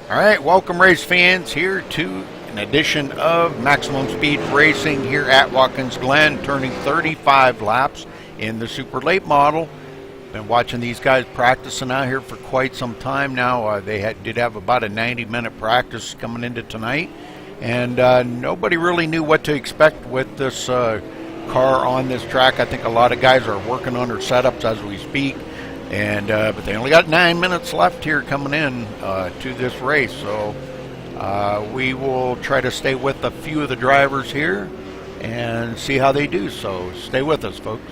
All right, welcome race fans here to an edition of Maximum Speed Racing here at Watkins Glen, turning 35 laps in the super late model. Been watching these guys practicing out here for quite some time now. They did have about a 90-minute practice coming into tonight, and nobody really knew what to expect with this car on this track. I think a lot of guys are working on their setups as we speak. And but they only got 9 minutes left here coming in to this race, so we will try to stay with a few of the drivers here and see how they do. So stay with us, folks.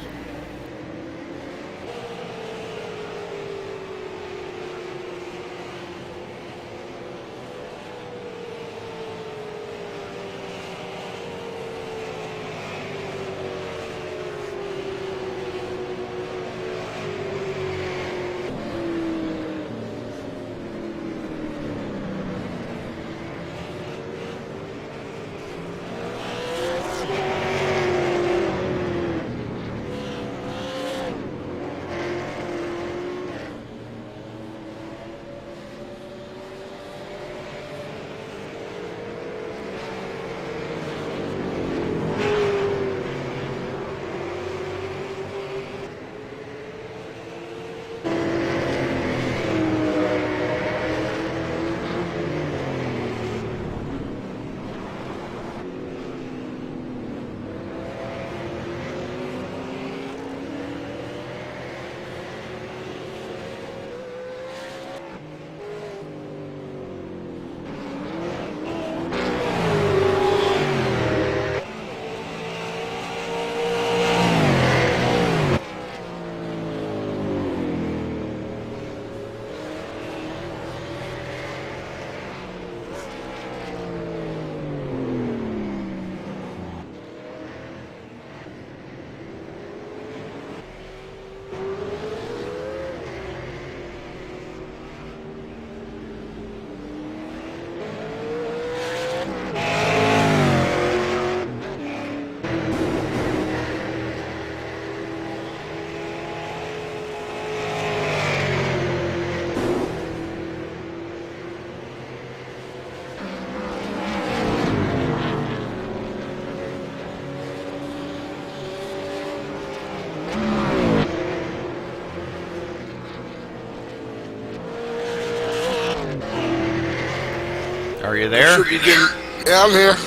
Are you there? Yeah, I'm here.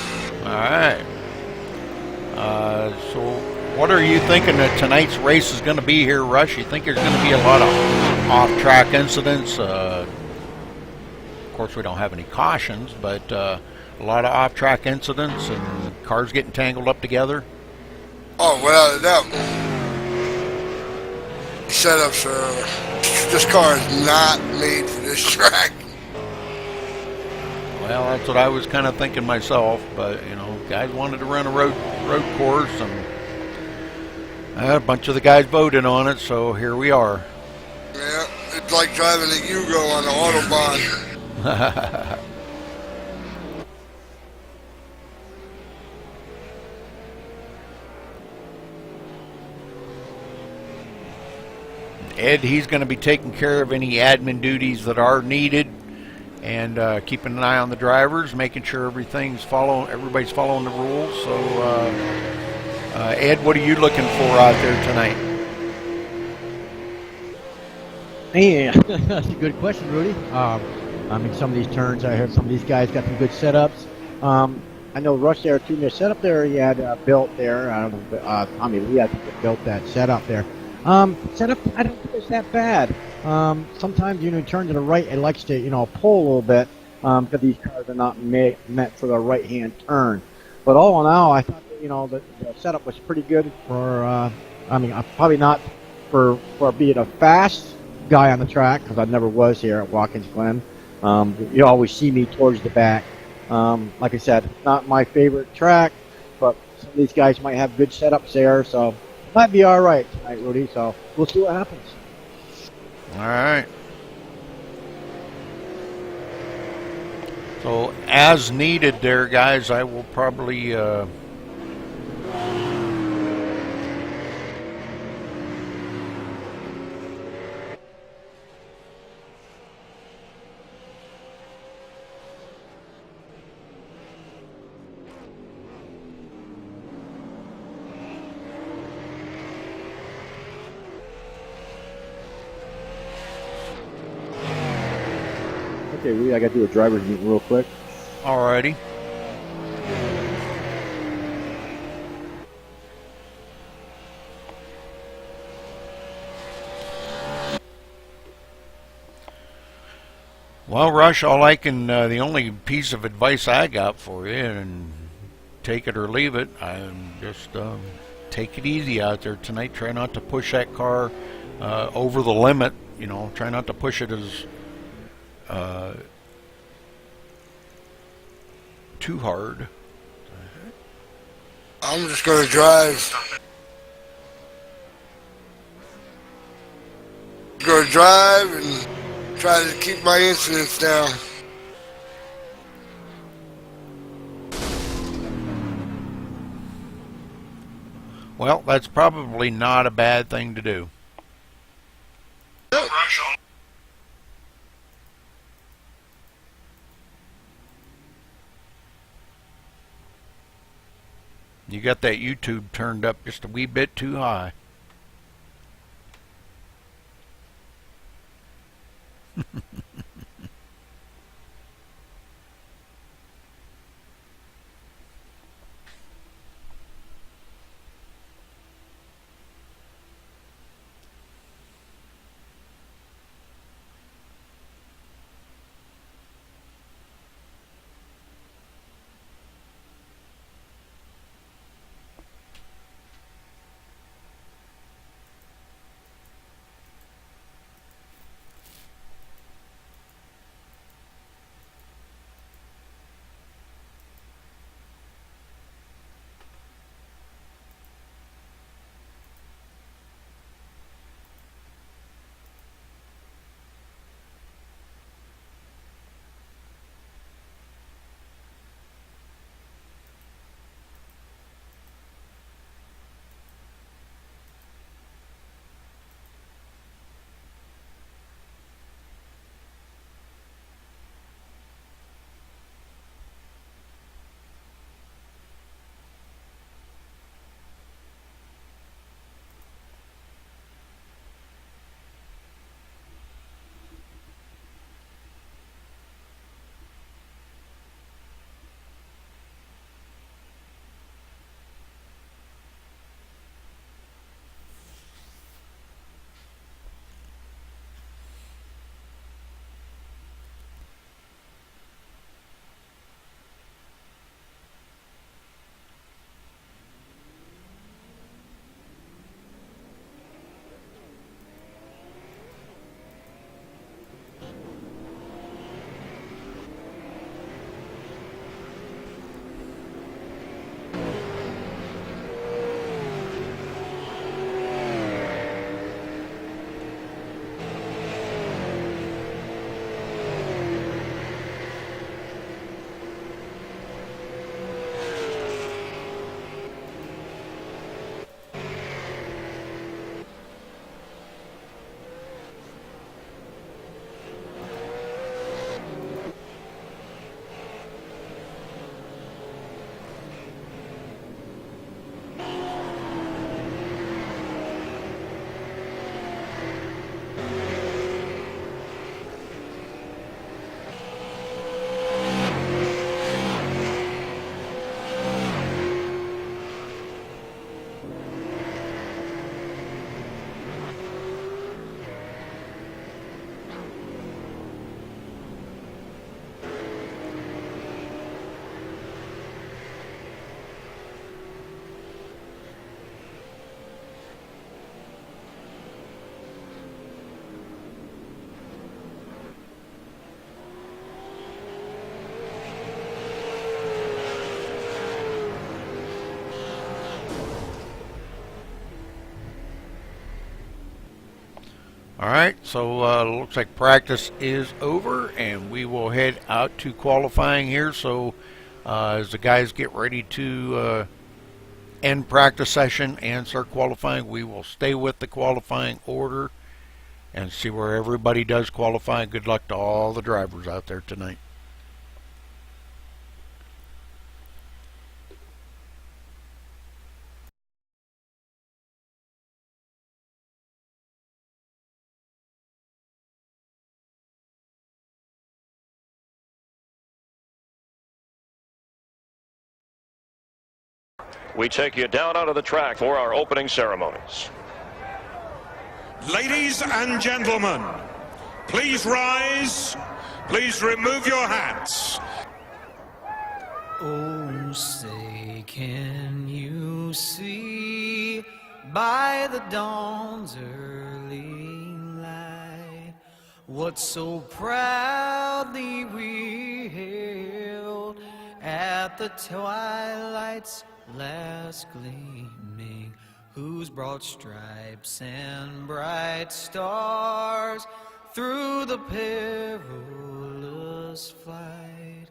All right. So what are you thinking that tonight's race is going to be here, Rush? You think there's going to be a lot of off-track incidents? Of course, we don't have any cautions, but a lot of off-track incidents and cars getting tangled up together? Oh, without a doubt. Setups this car is not made for this track. Well, that's what I was kind of thinking myself, but, you know, guys wanted to run a road course, and a bunch of the guys voted on it, so here we are. Yeah, it's like driving a Yugo on the Autobahn. Ed, he's going to be taking care of any admin duties that are needed, and keeping an eye on the drivers, making sure everybody's following the rules. So, Ed, what are you looking for out there tonight? Hey, that's a good question, Rudy. I mean, some of these turns, I heard some of these guys got some good setups. I know Rush there too. The setup there he had built there. I don't know, Tommy Lee, I think, built that setup there. Setup, I don't think it's that bad. Sometimes, you turn to the right, it likes to, pull a little bit, because these cars are not meant for the right-hand turn. But all in all, I thought that, the setup was pretty good for, probably not for being a fast guy on the track, because I never was here at Watkins Glen. You always see me towards the back. Like I said, not my favorite track, but some of these guys might have good setups there, so might be all right tonight, Rudy. So we'll see what happens. All right. So as needed there, guys, I will probably Hey, Rudy, I got to do a driver's meeting real quick. Alrighty. Well, Rush, the only piece of advice I got for you, and take it or leave it, I'm just take it easy out there tonight. Try not to push that car over the limit. You know, try not to push it as too hard. I'm just gonna drive. Gonna drive and try to keep my incidents down. Well, that's probably not a bad thing to do. You got that YouTube turned up just a wee bit too high. Alright, so looks like practice is over, and we will head out to qualifying here. So as the guys get ready to end practice session and start qualifying, we will stay with the qualifying order and see where everybody does qualify. Good luck to all the drivers out there tonight. we take you down onto the track for our opening ceremonies. Ladies and gentlemen, please rise. Please remove your hats. Oh, say, can you see by the dawn's early light what so proudly we hailed at the twilight's last gleaming, whose broad stripes and bright stars through the perilous flight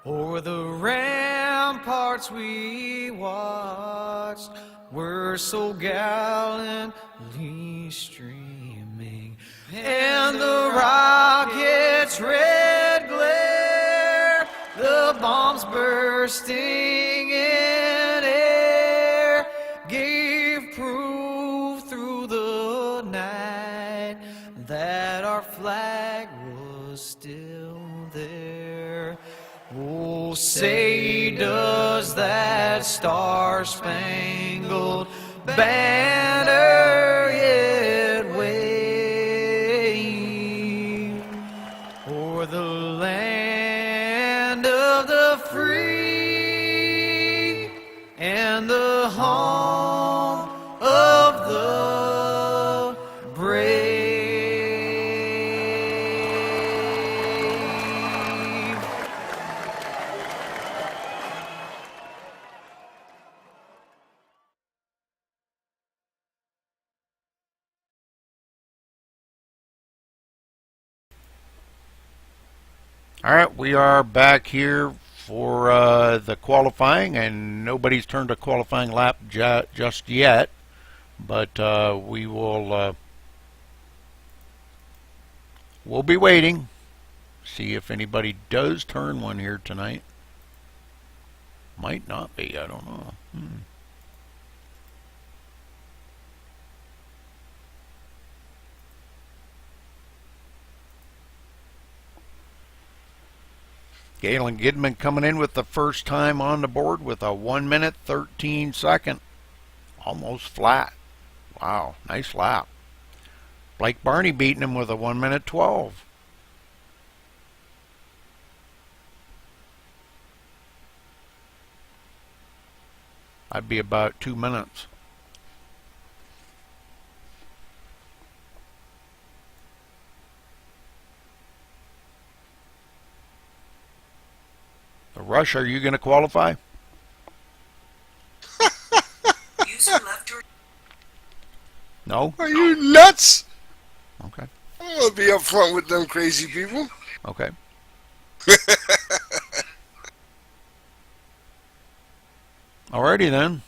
o'er the ramparts we watched were so gallantly streaming, and the rocket's red glare, the bombs bursting in air, gave proof through the night that our flag was still there. Oh, say, does that star-spangled banner yet wave o'er the land of the free and the home of the brave? All right, we are back here for the qualifying, and nobody's turned a qualifying lap just yet, but we will we'll be waiting, see if anybody does turn one here tonight. Might not be, I don't know. Galen Gidman coming in with the first time on the board with a 1 minute 13 second. Almost flat. Wow, nice lap. Blake Barney beating him with a 1 minute 12. I'd be about 2 minutes. Rush, are you going to qualify? No? Are you nuts? Okay. I'm going to be up front with them crazy people. Okay. Alrighty then.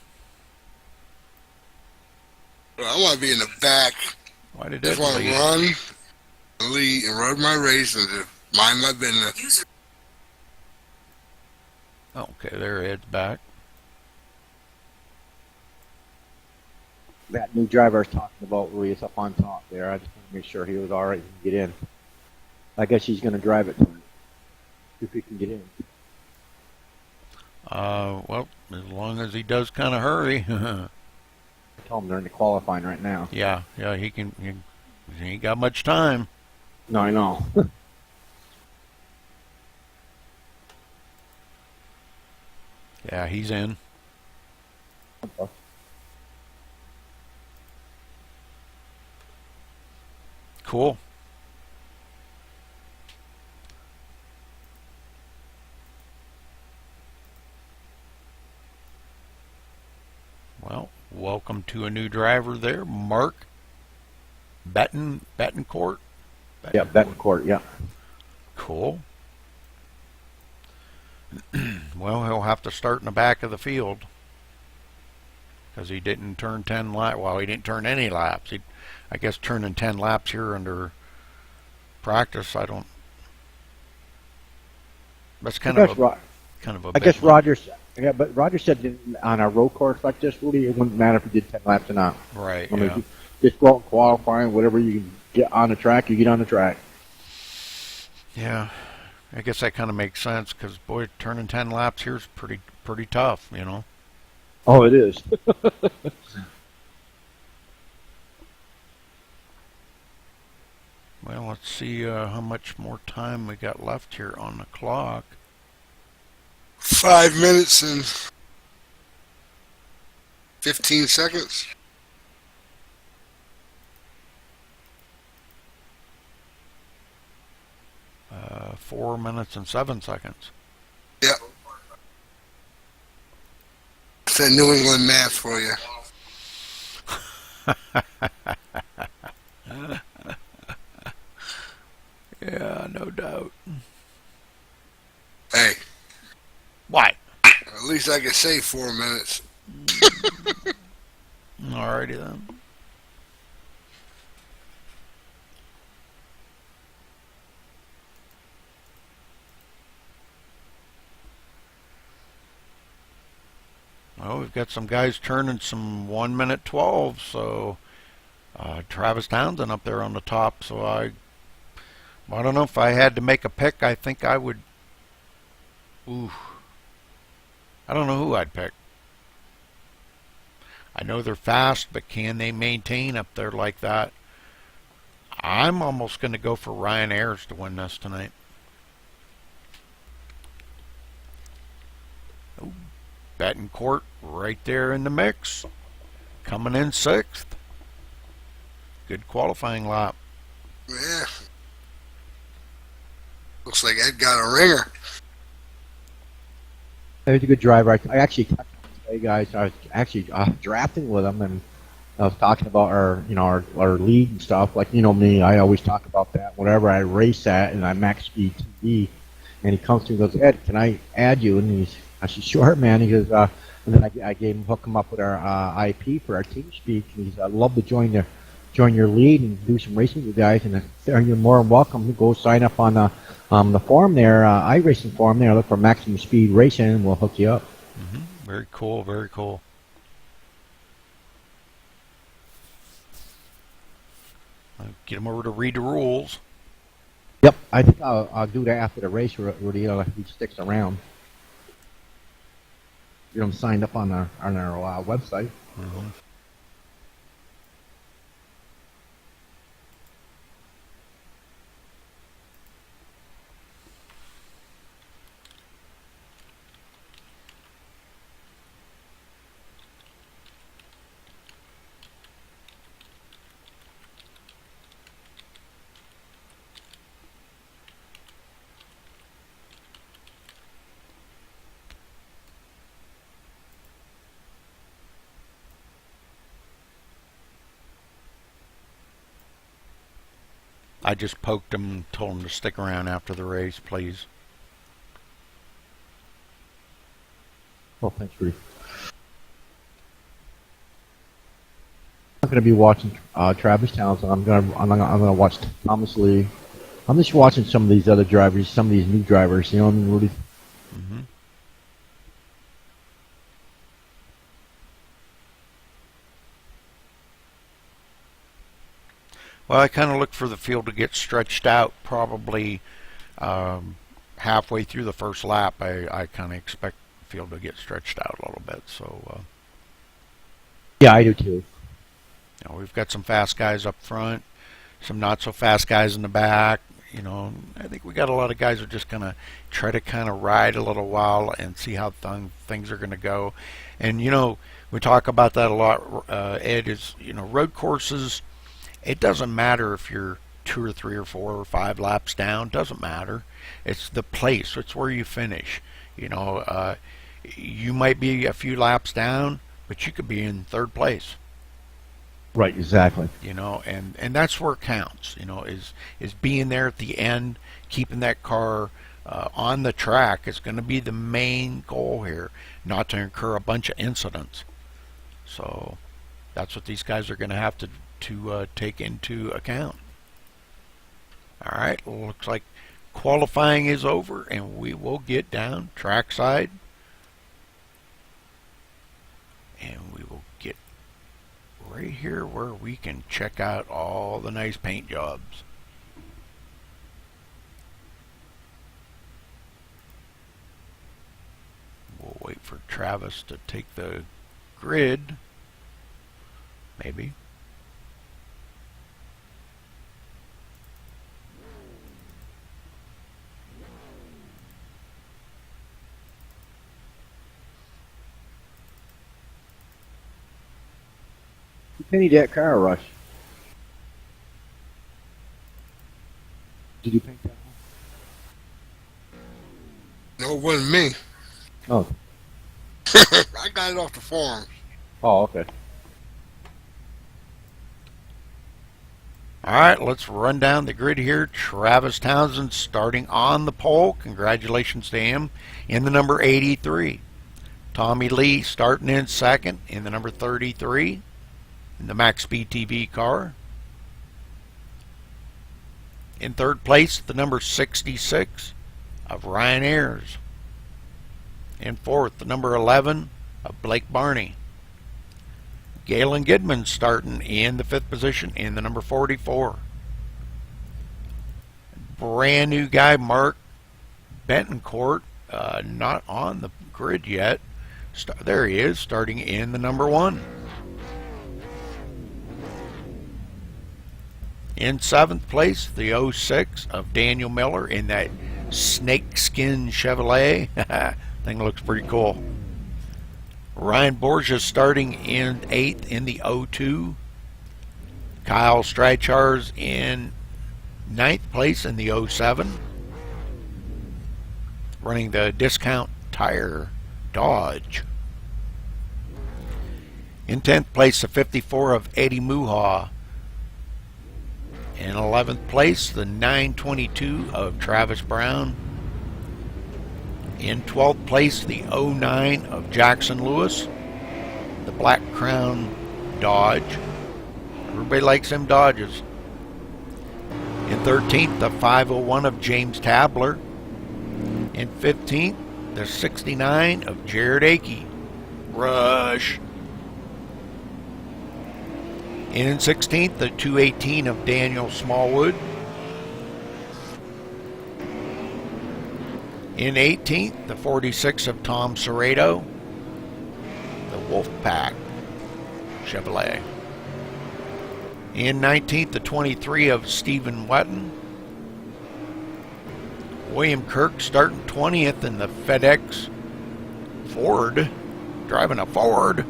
I want to be in the back. Why did Just that want to lead? run, lead, and run my race and just mind my business. Okay, there it's back. That new driver I was talking about, Louis, is up on top there. I just want to make sure he was all right and get in. I guess he's going to drive it tonight, if he can get in. Well, as long as he does kind of hurry. I told him they're in the qualifying right now. Yeah, he can. He ain't got much time. No, I know. Yeah, he's in. Cool. Well, welcome to a new driver there, Mark Betancourt. Yeah, Betancourt, yeah. Cool. Well, he'll have to start in the back of the field because he didn't turn 10 laps. Well, he didn't turn any laps. I guess turning 10 laps here under practice, I don't. That's kind of a I big guess one. Roger. Yeah, but Roger said that on a road course like this, Rudy, it wouldn't matter if you did 10 laps or not. Right. I mean, Yeah. just go out and qualify, whatever you can get on the track, you get on the track. Yeah. I guess that kind of makes sense because boy, turning 10 laps here is pretty tough, you know. Oh, it is. Well, let's see how much more time we got left here on the clock. 5 minutes and 15 seconds. Uh, 4 minutes and 7 seconds. Yep. It's that New England math for you. Yeah, no doubt. Hey, What? at least I can say 4 minutes. Alrighty then. Well, we've got some guys turning some 1 minute 12, so Travis Townsend up there on the top. So I don't know if I had to make a pick. I think I would. Ooh, I don't know who I'd pick. I know they're fast, but can they maintain up there like that? I'm almost going to go for Ryan Ayers to win this tonight. Oh, Betancourt right there in the mix, coming in 6th. Good qualifying lap. Yeah. Looks like Ed got a ringer. He's a good driver. I actually, hey guys, I was actually drafting with him, and I was talking about our league and stuff. Like, you know me, I always talk about that whenever I race at, and I MaxSpeedTV. And he comes to me and goes, Ed, can I add you? And I said, sure, man. He goes, and then I gave him, hook him up with our IP for our team speak. And he's, I'd love to join your lead and do some racing with you guys. And you're more than welcome to go sign up on the forum there, iRacing forum there. Look for Maximum Speed Racing, and we'll hook you up. Mm-hmm. Very cool, very cool. I'll get him over to read the rules. Yep, I think I'll do that after the race, Rudy. If he sticks around. Get him signed up on our website. Mm-hmm. I just poked him and told him to stick around after the race, please. Well, thanks, Rudy. I'm going to be watching Travis Townsend. I'm gonna watch Thomas Lee. I'm just watching some of these other drivers, some of these new drivers. You know what I mean, Rudy? Mm-hmm. Well, I kind of look for the field to get stretched out probably halfway through the first lap. I kind of expect the field to get stretched out a little bit. So, Yeah, I do too. we've got some fast guys up front, some not so fast guys in the back. I think we got a lot of guys who are just going to try to kind of ride a little while and see how things are going to go. And, we talk about that a lot, Ed, is, road courses, it doesn't matter if you're 2 or 3 or 4 or 5 laps down. Doesn't matter. It's the place. It's where you finish. You might be a few laps down, but you could be in 3rd place. Right, exactly. And that's where it counts. Is being there at the end, keeping that car on the track is going to be the main goal here, not to incur a bunch of incidents. So that's what these guys are going to have to take into account. All right, looks like qualifying is over, and we will get down trackside, and we will get right here where we can check out all the nice paint jobs. We'll wait for Travis to take the grid. Maybe. You painted that car, Rush. Did you paint that one? No, it wasn't me. Oh. I got it off the forums. Oh, okay. All right, let's run down the grid here. Travis Townsend starting on the pole. Congratulations to him in the number 83. Tommy Lee starting in second in the number 33 in the MaxSpeedTV car. In third place, the number 66 of Ryan Ayers. In fourth, the number 11 of Blake Barney. Galen Gidman starting in the fifth position in the number 44. Brand new guy, Mark Bentoncourt, not on the grid yet. There he is, starting in the number 1. In seventh place, the 06 of Daniel Miller in that snakeskin Chevrolet. Thing looks pretty cool. Ryan Borges starting in 8th in the 02. Kyle Streichars in 9th place in the 07. Running the Discount Tire Dodge. In 10th place, the 54 of Eddie Muha. In 11th place, the 922 of Travis Brown. In 12th place, the 09 of Jackson Lewis, the Black Crown Dodge. Everybody likes them Dodges. In 13th, the 501 of James Tabler. In 15th, the 69 of Jared Akey. Rush. In 16th, the 218 of Daniel Smallwood. In 18th, the 46 of Tom Serrato, the Wolfpack Chevrolet. In 19th, the 23 of Stephen Wetton. William Kirk starting 20th in the FedEx Ford, driving a Ford.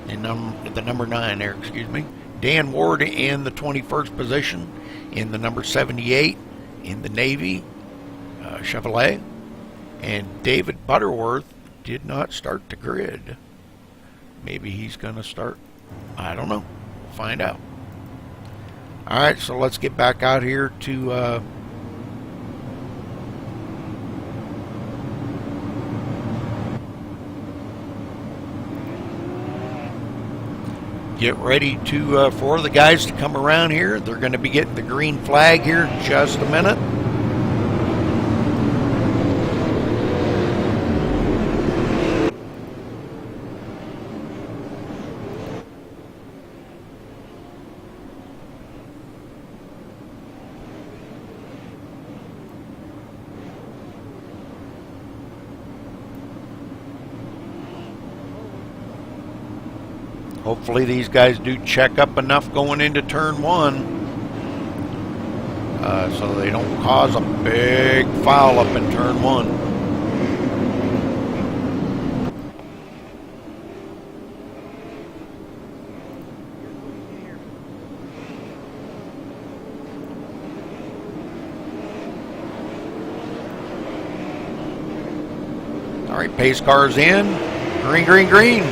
In the number 9 there, excuse me. Dan Ward in the 21st position in the number 78 in the Navy Chevrolet. And David Butterworth did not start the grid. Maybe he's going to start. I don't know. We'll find out. All right, so let's get back out here to get ready to for the guys to come around here. They're going to be getting the green flag here in just a minute. Hopefully these guys do check up enough going into turn 1 so they don't cause a big foul up in turn 1. All right, pace cars in. Green, green, green.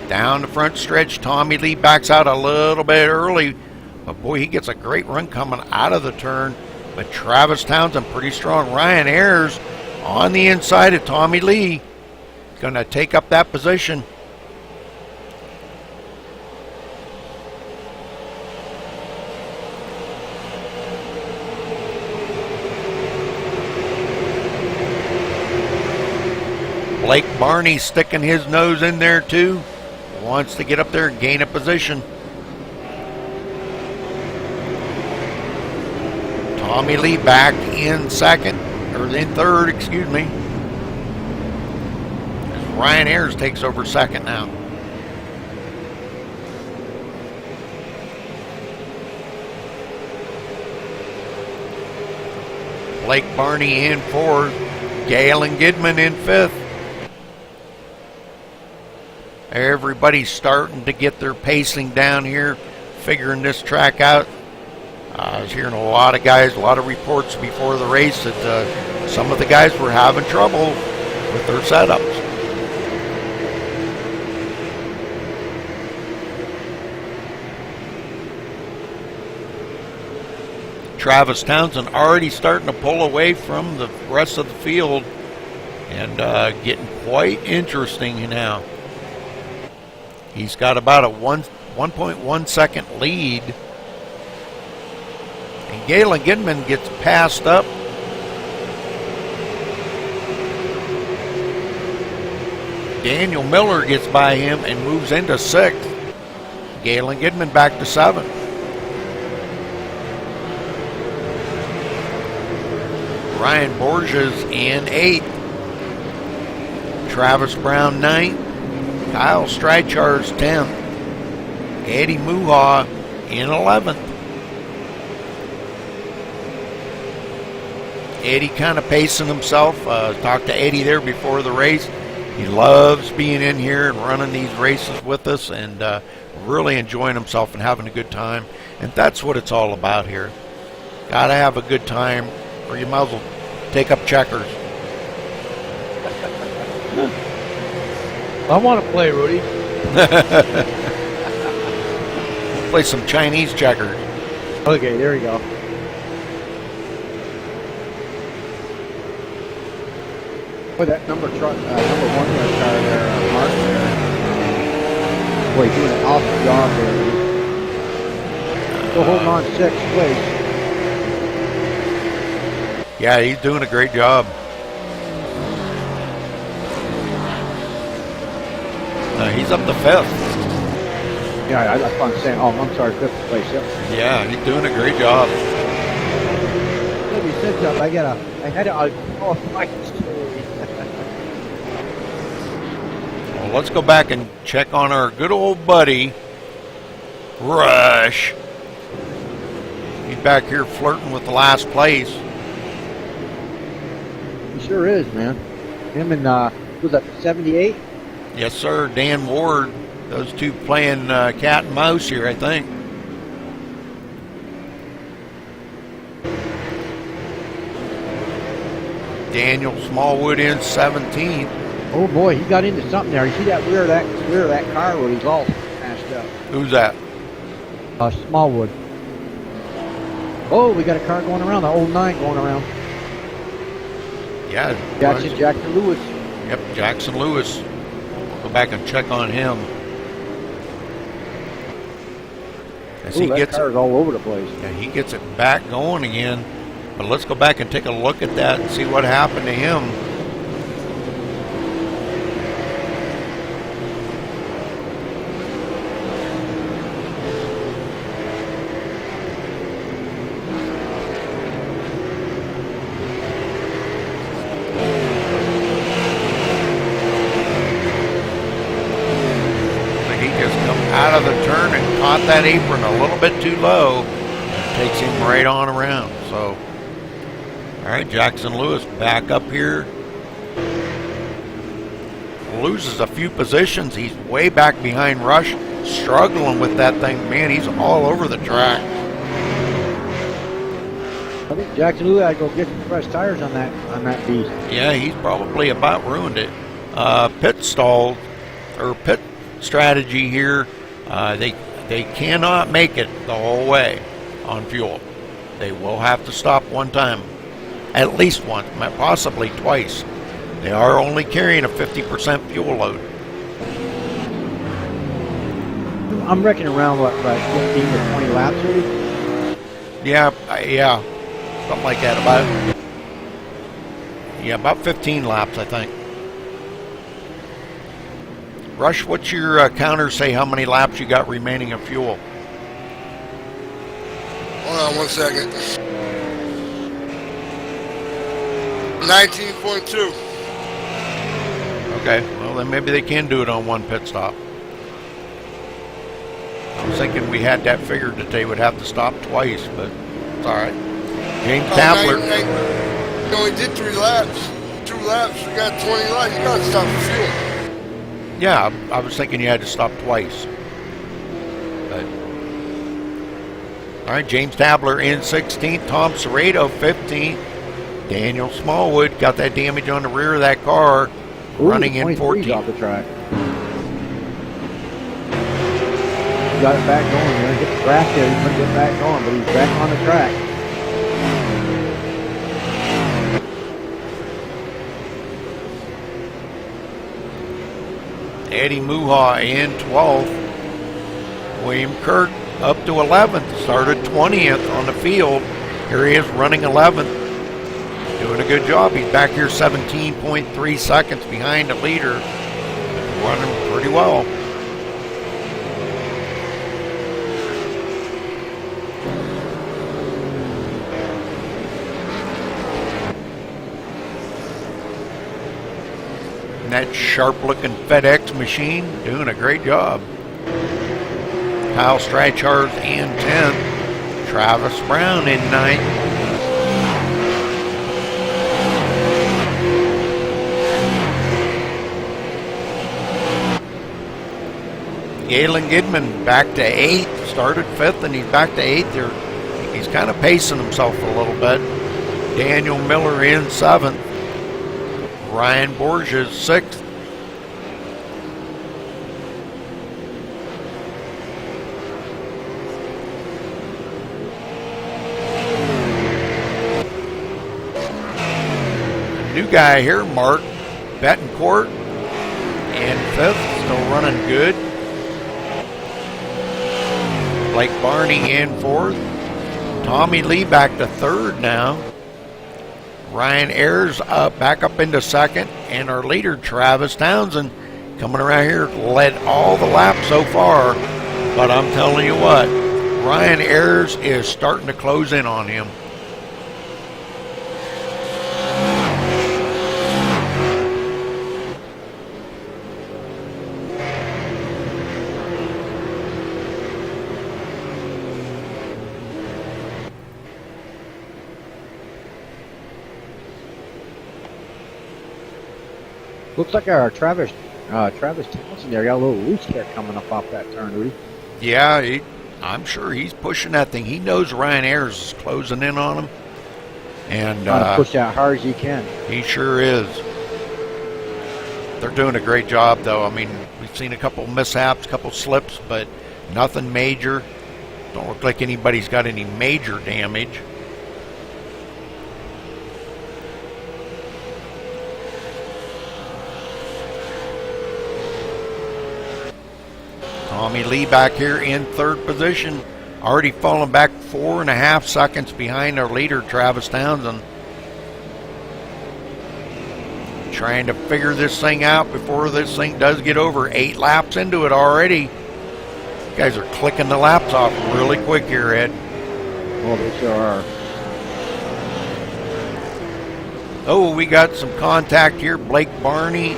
Down the front stretch, Tommy Lee backs out a little bit early, but boy, he gets a great run coming out of the turn. But Travis Townsend pretty strong. Ryan Ayers on the inside of Tommy Lee, going to take up that position. Blake Barney sticking his nose in there too. Wants to get up there and gain a position. Tommy Lee back in second, or in third, excuse me. As Ryan Ayers takes over second now. Blake Barney in fourth. Galen Gidman in fifth. Everybody's starting to get their pacing down here, figuring this track out. I was hearing a lot of guys, a lot of reports before the race that some of the guys were having trouble with their setups. Travis Townsend already starting to pull away from the rest of the field and getting quite interesting now. He's got about a 1.1 second lead. And Galen Gidman gets passed up. Daniel Miller gets by him and moves into sixth. Galen Gidman back to seventh. Ryan Borges in eighth. Travis Brown ninth. Kyle Strychar's 10th. Eddie Muha in 11th. Eddie kind of pacing himself. Talked to Eddie there before the race. He loves being in here and running these races with us and really enjoying himself and having a good time. And that's what it's all about here. Got to have a good time or you might as well take up checkers. I want to play, Rudy. Play some Chinese checkers. Okay, there we go. Boy, that number one car there, Mark. Boy, doing an awesome job there. Still holding on sixth place. Yeah, he's doing a great job. He's up to fifth. Yeah, that's what I'm saying. Oh, I'm sorry, fifth place. Yep. Yeah, he's doing a great job. Let me set up. I had a my story. Well, let's go back and check on our good old buddy, Rush. He's back here flirting with the last place. He sure is, man. Him and who's that? 78. Yes, sir. Dan Ward. Those two playing cat and mouse here, I think. Daniel Smallwood in 17th. Oh boy, he got into something there. You see that rear of that car where he's all smashed up. Who's that? Smallwood. Oh, we got a car going around. The old 9 going around. Yeah. Jackson Lewis. Yep, Jackson Lewis. Go back and check on him. As Ooh, that car's all over the place. Yeah, he gets it back going again. But let's go back and take a look at that and see what happened to him. Out of the turn and caught that apron a little bit too low. Takes him right on around. So, all right, Jackson Lewis back up here. Loses a few positions. He's way back behind Rush, struggling with that thing. Man, he's all over the track. I think Jackson Lewis had to go get some fresh tires on that beast. Yeah, he's probably about ruined it. Pit stall or pit strategy here. They cannot make it the whole way on fuel. They will have to stop one time, at least once, possibly twice. They are only carrying a 50% fuel load. I'm reckoning around what, 15 to 20 laps, maybe? Yeah, something like that. About 15 laps, I think. Rush, what's your counter say how many laps you got remaining of fuel? Hold on 1 second. 19.2. Okay, well then maybe they can do it on one pit stop. I was thinking we had that figured that they would have to stop twice, but it's all right. James Tabler. No, he did 3 laps. 2 laps, you got 20 laps. You got to stop for fuel. Yeah, I was thinking you had to stop twice. But, all right, James Tabler in 16th. Tom Serrato 15th. Daniel Smallwood got that damage on the rear of that car, running in 14th. Off the track. He got it back going. He's going to get the crash there. He's going to get back going, but he's back on the track. Eddie Muha in 12th. William Kirk up to 11th. Started 20th on the field. Here he is running 11th. Doing a good job. He's back here 17.3 seconds behind the leader. Running pretty well. And that sharp-looking FedEx machine doing a great job. Kyle Strachar's in 10th. Travis Brown in 9th. Galen Gidman back to 8th. Started 5th and he's back to 8th here. He's kind of pacing himself a little bit. Daniel Miller in 7th. Ryan Borges 6th. New guy here, Mark Betancourt in 5th, still running good. Blake Barney in 4th. Tommy Lee back to 3rd now. Ryan Ayers back up into 2nd. And our leader, Travis Townsend, coming around here, led all the laps so far. But I'm telling you what, Ryan Ayers is starting to close in on him. Looks like our Travis Townsend there got a little loose there coming up off that turn, Rudy. Yeah, I'm sure he's pushing that thing. He knows Ryan Ayers is closing in on him. And trying to push that hard as he can. He sure is. They're doing a great job, though. I mean, we've seen a couple mishaps, a couple slips, but nothing major. Don't look like anybody's got any major damage. Tommy Lee back here in 3rd position. Already falling back 4.5 seconds behind our leader, Travis Townsend. Trying to figure this thing out before this thing does get over. 8 laps into it already. You guys are clicking the laps off really quick here, Ed. Oh, they sure are. Oh, we got some contact here. Blake Barney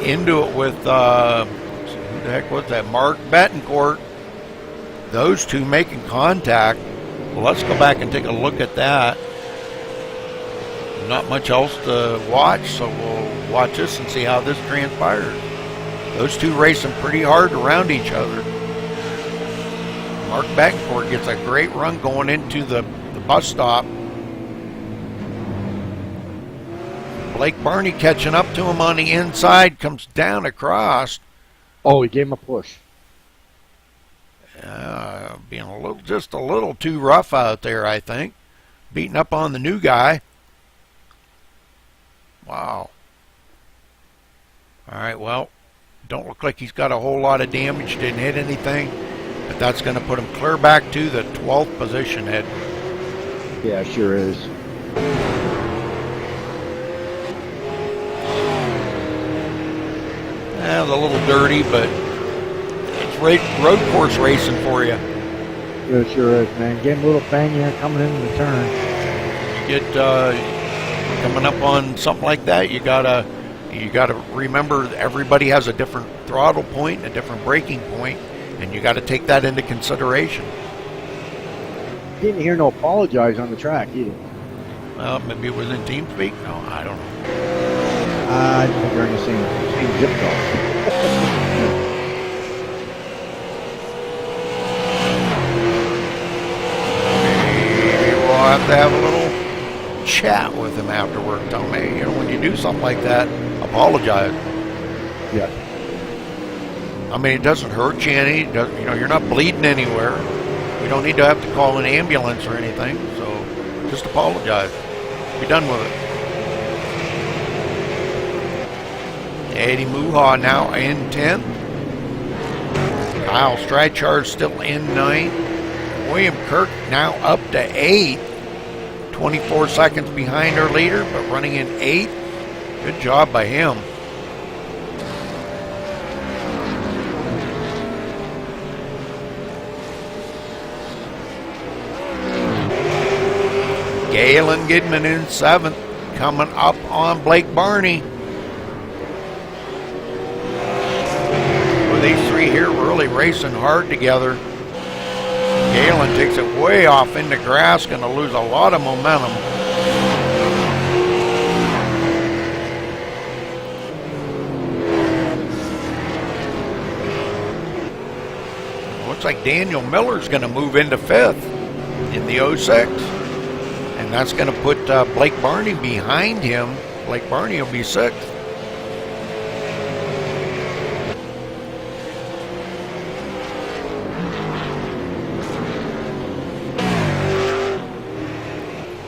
into it with, who the heck was that? Mark Betancourt. Those two making contact. Well, let's go back and take a look at that. Not much else to watch, so we'll watch this and see how this transpires. Those two racing pretty hard around each other. Mark Betancourt gets a great run going into the bus stop. Blake Barney catching up to him on the inside, comes down across. Oh, he gave him a push. Being just a little too rough out there, I think. Beating up on the new guy. Wow. All right, well, don't look like he's got a whole lot of damage. Didn't hit anything. But that's going to put him clear back to the 12th position, Ed. Yeah, sure is. Yeah, it's a little dirty, but it's road course racing for you. It sure is, man. Get him a little bang here coming into the turn. coming up on something like that, you gotta remember everybody has a different throttle point, a different braking point, and you got to take that into consideration. Didn't hear no apologize on the track either. Well, maybe it was in team speak. No, I don't know. I think they're in the same zip code. Maybe we'll have to have a little chat with him afterward. Tell me, when you do something like that, apologize. Yeah. I mean, it doesn't hurt you any. You're not bleeding anywhere. You don't need to have to call an ambulance or anything. So just apologize. Be done with it. Eddie Muha now in 10th. Kyle Stratchard still in 9th. William Kirk now up to 8th. 24 seconds behind our leader, but running in 8th. Good job by him. Galen Gidman in 7th, coming up on Blake Barney. Well, these three here really racing hard together. Galen takes it way off into grass, going to lose a lot of momentum. Looks like Daniel Miller's going to move into 5th in the 06. And that's going to put Blake Barney behind him. Blake Barney will be 6th.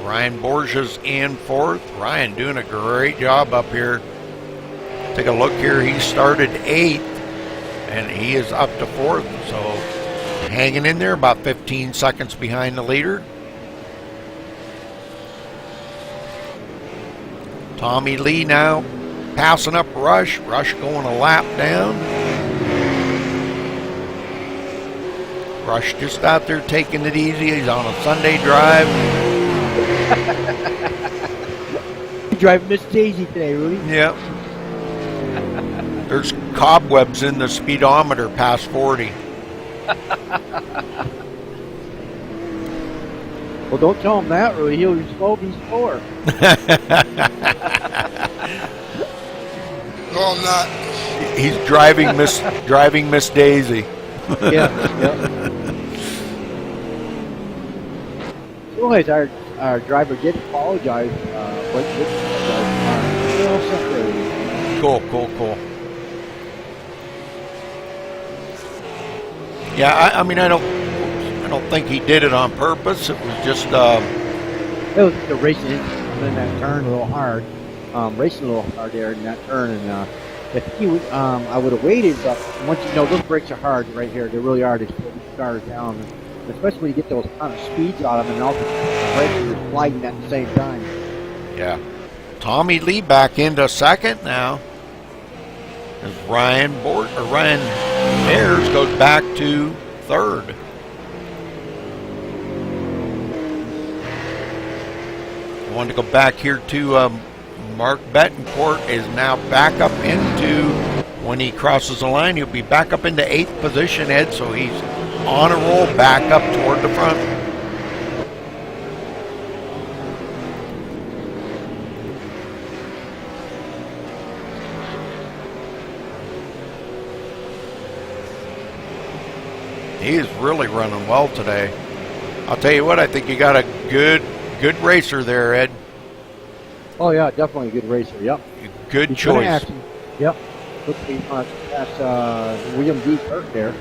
Ryan Borges in 4th. Ryan doing a great job up here. Take a look here. He started 8th, and he is up to 4th. So hanging in there, about 15 seconds behind the leader. Tommy Lee now passing up Rush. Rush going a lap down. Rush just out there taking it easy. He's on a Sunday drive. You drive Miss Daisy today, Rudy? Yep. There's cobwebs in the speedometer past 40. Well, don't tell him that, Rudy. He'll be slower. No, I'm not. He's driving Miss Daisy. Yeah. Realize our driver did apologize. Cool. Yeah, I mean, I don't think he did it on purpose. It was just It was the racing in that turn a little hard. Racing a little hard there in that turn, and if he would, I would have waited. But once those brakes are hard right here. They really are. They slow the cars down, especially when you get those kind of speeds on them, and also the brakes are sliding at the same time. Yeah. Tommy Lee back into 2nd now. As Ryan Ayers goes back to 3rd. I wanted to go back here to Mark Betancourt is now back up into, when he crosses the line, he'll be back up into 8th position, Ed, so he's on a roll back up toward the front. He is really running well today. I'll tell you what, I think you got a good racer there, Ed. Oh yeah, definitely a good racer. Yep. Good choice. Yep. Looks like past William D. Kirk there.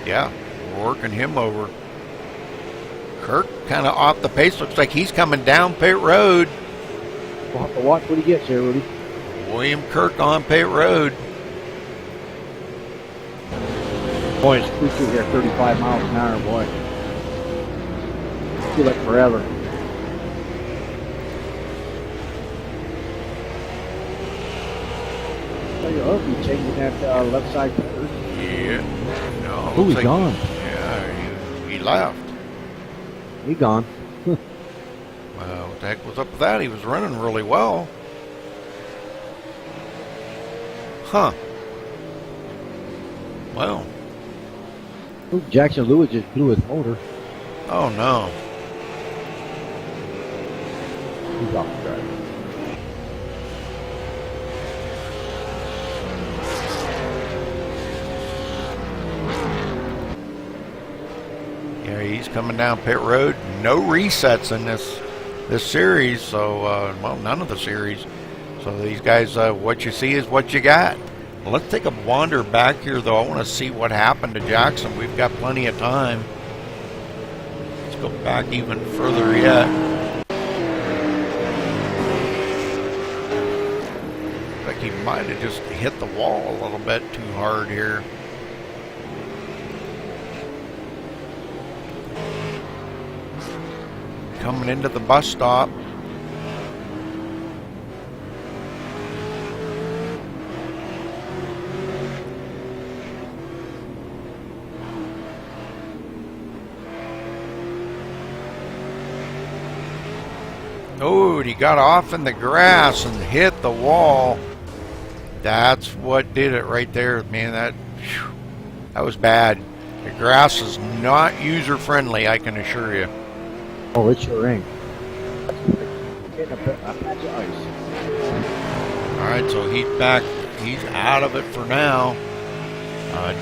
Yeah, we're working him over. Kirk kind of off the pace. Looks like he's coming down pit road. We'll have to watch what he gets here, Rudy. William Kirk on pit road. Boy, it's crucial here, 35 miles an hour, boy. Feel like forever. Oh, he's changing that left side tire. Yeah. No, Oh, he's gone. Yeah, he left. He gone. What the heck was up with that? He was running really well. Huh. Well. Ooh, Jackson Lewis just blew his motor. Oh, no. He's off the drive. Yeah, he's coming down pit road. No resets in this series, so well, none of the series. So these guys, what you see is what you got. Well, let's take a wander back here, though. I want to see what happened to Jackson. We've got plenty of time. Let's go back even further yet. Looks like he might have just hit the wall a little bit too hard here. Coming into the bus stop. Oh, he got off in the grass and hit the wall. That's what did it right there, man. That was bad. The grass is not user friendly, I can assure you. Oh, it sure ain't. Getting a patch of ice. All right, so he's back. He's out of it for now.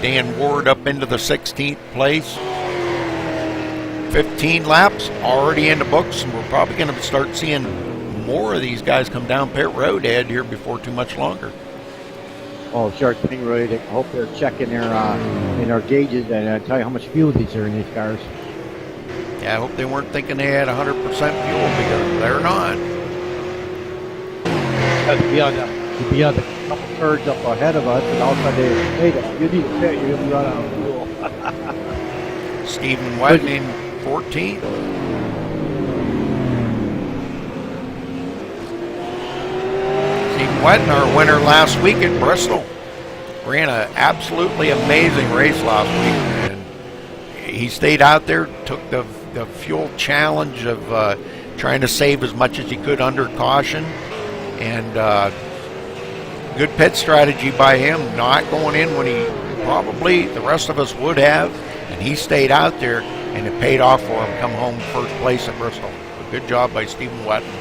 Dan Ward up into the 16th place. 15 laps already in the books, and we're probably going to start seeing more of these guys come down pit road, Ed, here before too much longer. Oh, sure thing, really. I hope they're checking their in their gauges and tell you how much fuel these are in these cars. Yeah, I hope they weren't thinking they had 100% fuel, because they're not. To be on the couple turns up ahead of us, and all of a sudden hey, you need a pit, you're going to run out of fuel. Stephen Wetton in 14th. Stephen Wetton, our winner last week at Bristol, ran an absolutely amazing race last week, and he stayed out there, took the fuel challenge of trying to save as much as he could under caution, and good pit strategy by him, not going in when he probably the rest of us would have, and he stayed out there, and it paid off for him. Come home first place at Bristol. A good job by Stephen Wetton.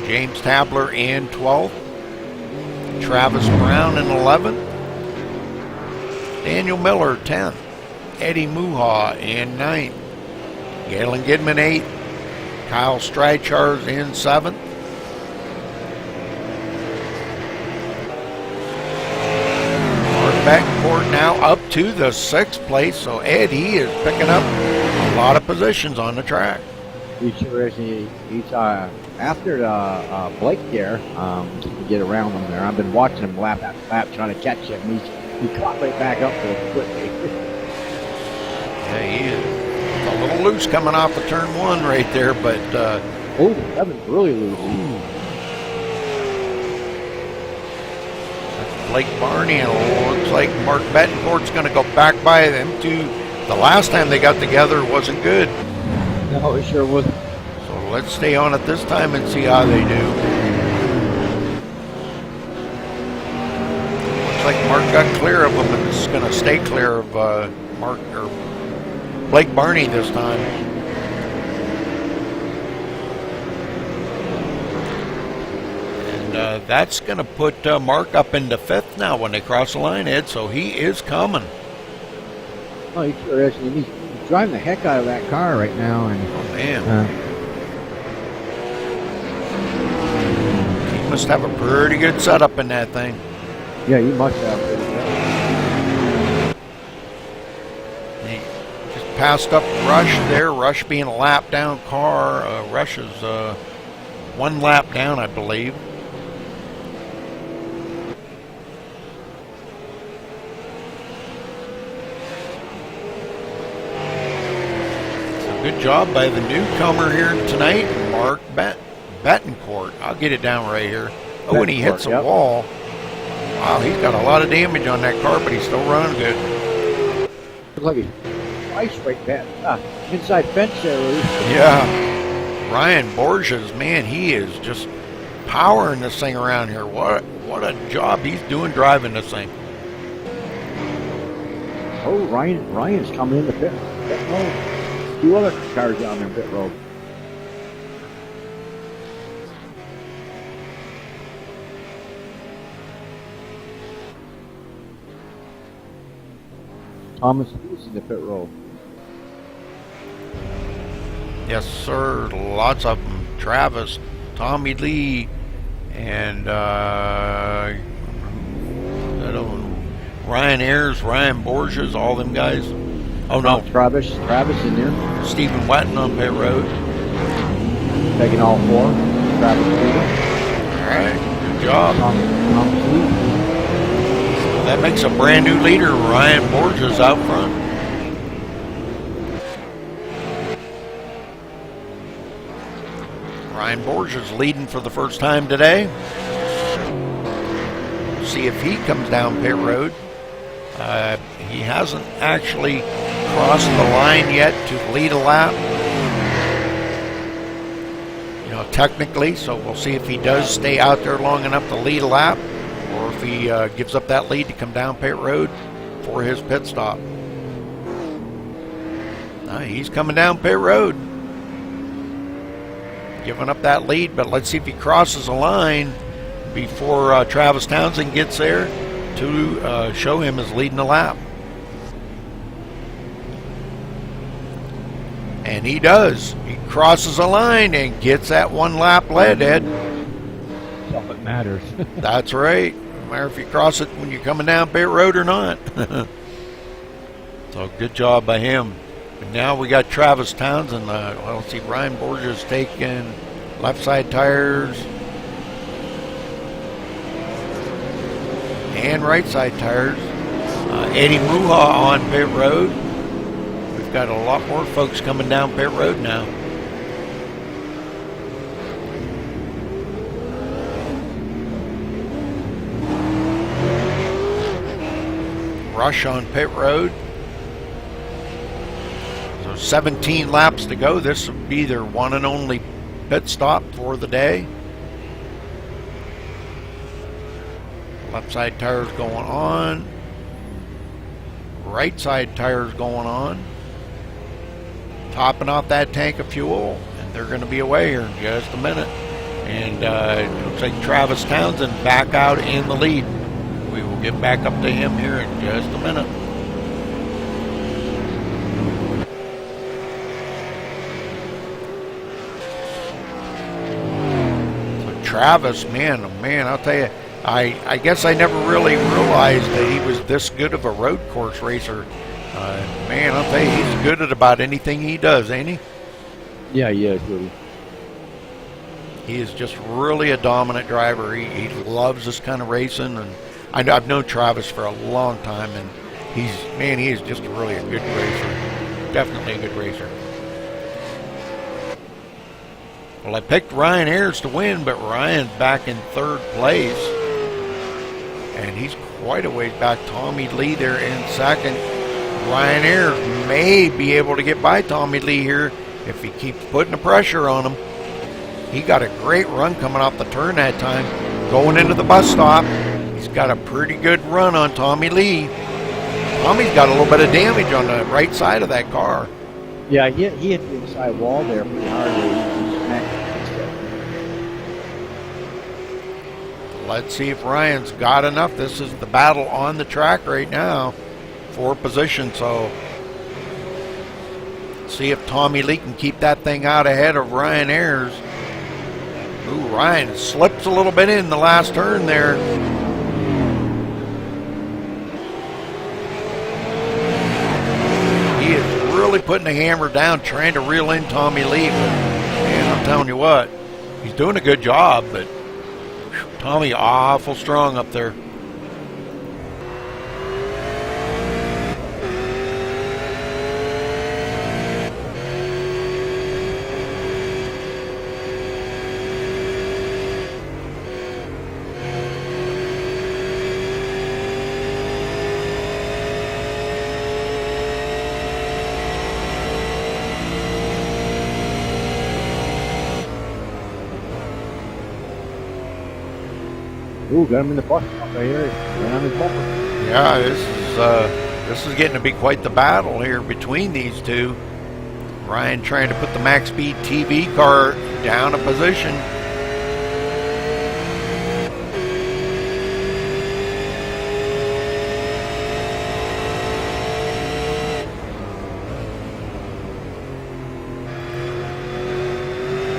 James Tabler in 12th. Travis Brown in 11th. Daniel Miller 10th. Eddie Muha in 9th. Galen Gidman 8th. Kyle Streichars in 7th. Betancourt now up to the 6th place, so Ed, he is picking up a lot of positions on the track. He sure is. He's after Blake there to get around him there. I've been watching him lap after lap trying to catch him. He caught right back up to him quickly. Yeah, he is a little loose coming off of turn 1 right there, but oh, that was really loose. Blake Barney, and it looks like Mark Betancourt's going to go back by them too. The last time they got together wasn't good. No, it sure wasn't. So let's stay on it this time and see how they do. Looks like Mark got clear of them, and is going to stay clear of Mark or Blake Barney this time. That's going to put Mark up into 5th now when they cross the line, Ed, so he is coming. Oh, he sure is. He's driving the heck out of that car right now. And oh, man. He must have a pretty good setup in that thing. Yeah, he must have. He just passed up Rush there. Rush being a lap down car. Rush is 1 lap down, I believe. Good job by the newcomer here tonight, Mark Betancourt. I'll get it down right here. Oh, and he hits a wall. Wow, he's got a lot of damage on that car, but he's still running good. Looks like twice right back. Inside fence there, Rudy. Yeah. Ryan Borges, man, he is just powering this thing around here. What a job he's doing driving this thing. Oh, Ryan's coming in the pit road. 2 other cars down there pit road. Thomas is in the pit road. Yes, sir. Lots of them. Travis, Tommy Lee, and Ryan Ayers, Ryan Borges, all them guys. Oh no, Travis in there. Stephen Wetton on pit road. Taking all 4. Travis Stephen. All right, good job. Thomas Lee. That makes a brand new leader, Ryan Borges, out front. Ryan Borges leading for the first time today. See if he comes down pit road. He hasn't actually crossed the line yet to lead a lap. You know, technically, so we'll see if he does stay out there long enough to lead a lap, or if he gives up that lead to come down pit road for his pit stop. He's coming down pit road, giving up that lead, but let's see if he crosses the line before Travis Townsend gets there to show him as leading the lap. And he does. He crosses the line and gets that 1 lap led, Ed. That's all that matters. That's right. No matter if you cross it when you're coming down pit road or not. So good job by him. And now we got Travis Townsend. Let's see, Ryan Borges taking left side tires and right side tires. Eddie Muha on pit road. We've got a lot more folks coming down pit road now. Rush on pit road. So 17 laps to go. This will be their one and only pit stop for the day. Left side tires going on. Right side tires going on. Topping off that tank of fuel, and they're going to be away here in just a minute. And it looks like Travis Townsend back out in the lead. We will get back up to him here in just a minute. So Travis, man, oh man, I'll tell you, I guess I never really realized that he was this good of a road course racer. Man, I'll tell you, he's good at about anything he does, ain't he? Yeah, he is, Rudy. He is just really a dominant driver. He loves this kind of racing, and I've known Travis for a long time, and he is just really a good racer. Definitely a good racer. Well, I picked Ryan Ayers to win, but Ryan's back in 3rd place, and he's quite a ways back. Tommy Lee there in 2nd. Ryan Ayers may be able to get by Tommy Lee here if he keeps putting the pressure on him. He got a great run coming off the turn that time. Going into the bus stop, he's got a pretty good run on Tommy Lee. Tommy's got a little bit of damage on the right side of that car. Yeah, he hit the inside wall there pretty hard. He smacked it. Let's see if Ryan's got enough. This is the battle on the track right now for position, so see if Tommy Lee can keep that thing out ahead of Ryan Ayers. Ooh, Ryan slips a little bit in the last turn there. He is really putting the hammer down, trying to reel in Tommy Lee, but man, I'm telling you what, he's doing a good job, but Tommy awful strong up there. Ooh, got him in the bus stop right here. Right on his bumper. Yeah, this is getting to be quite the battle here between these two. Ryan trying to put the MaxSpeedTV car down a position.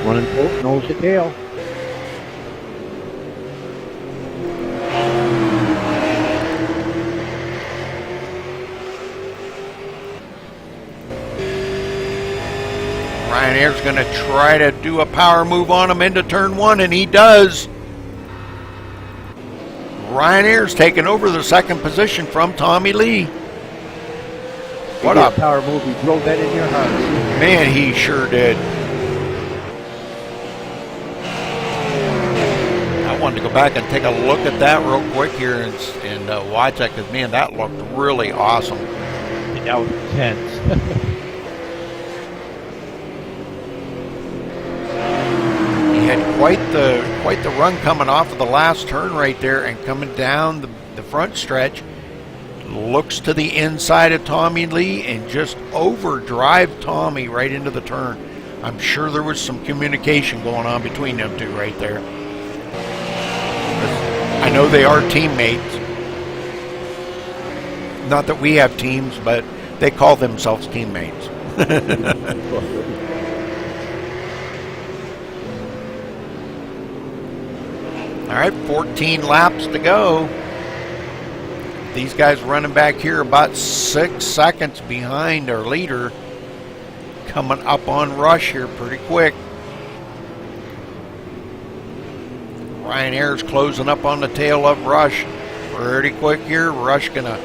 Running full, nose to tail. Ryan Ayers going to try to do a power move on him into turn one, and he does. Ryan Ayers taking over the second position from Tommy Lee. What a a power move. He drove that in your heart. man, he sure did. I wanted to go back and take a look at that real quick here and watch that, because, man, that looked really awesome. That was intense. He had quite the run coming off of the last turn right there, and coming down the front stretch. Looks to the inside of Tommy Lee and just overdrive Tommy right into the turn. I'm sure there was some communication going on between them two right there. I know they are teammates. Not that we have teams, but they call themselves teammates. All right, 14 laps to go. These guys running back here about 6 seconds behind our leader. Coming up on Rush here pretty quick. Ryan Ayers closing up on the tail of Rush pretty quick here. Rush gonna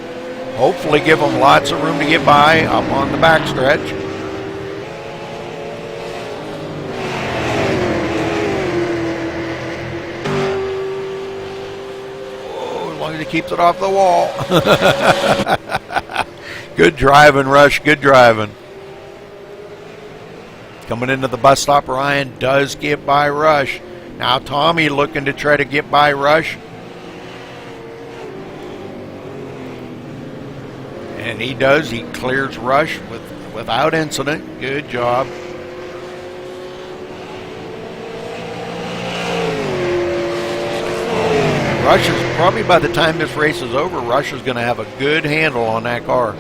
hopefully give them lots of room to get by up on the backstretch. He keeps it off the wall. Good driving, Rush. Good driving. Coming into the bus stop, Ryan does get by Rush. Now Tommy looking to try to get by Rush. And he does. He clears Rush without incident. Good job. Rush is probably, by the time this race is over, Rush is going to have a good handle on that car.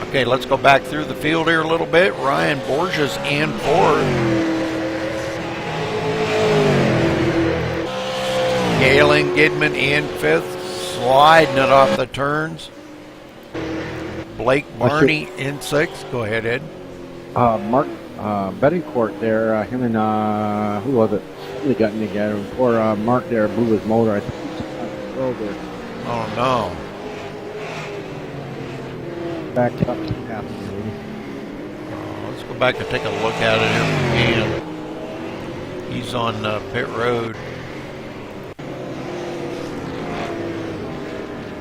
Okay, let's go back through the field here a little bit. Ryan Borges in fourth. Galen Gidman in fifth, sliding it off the turns. Blake Barney in sixth. Go ahead, Ed. Mark Bettencourt there, him and who was it? They got together before Mark there blew his motor. I think he over. Oh no! Backed up to half. Let's go back and take a look at it here if we can. He's on pit road.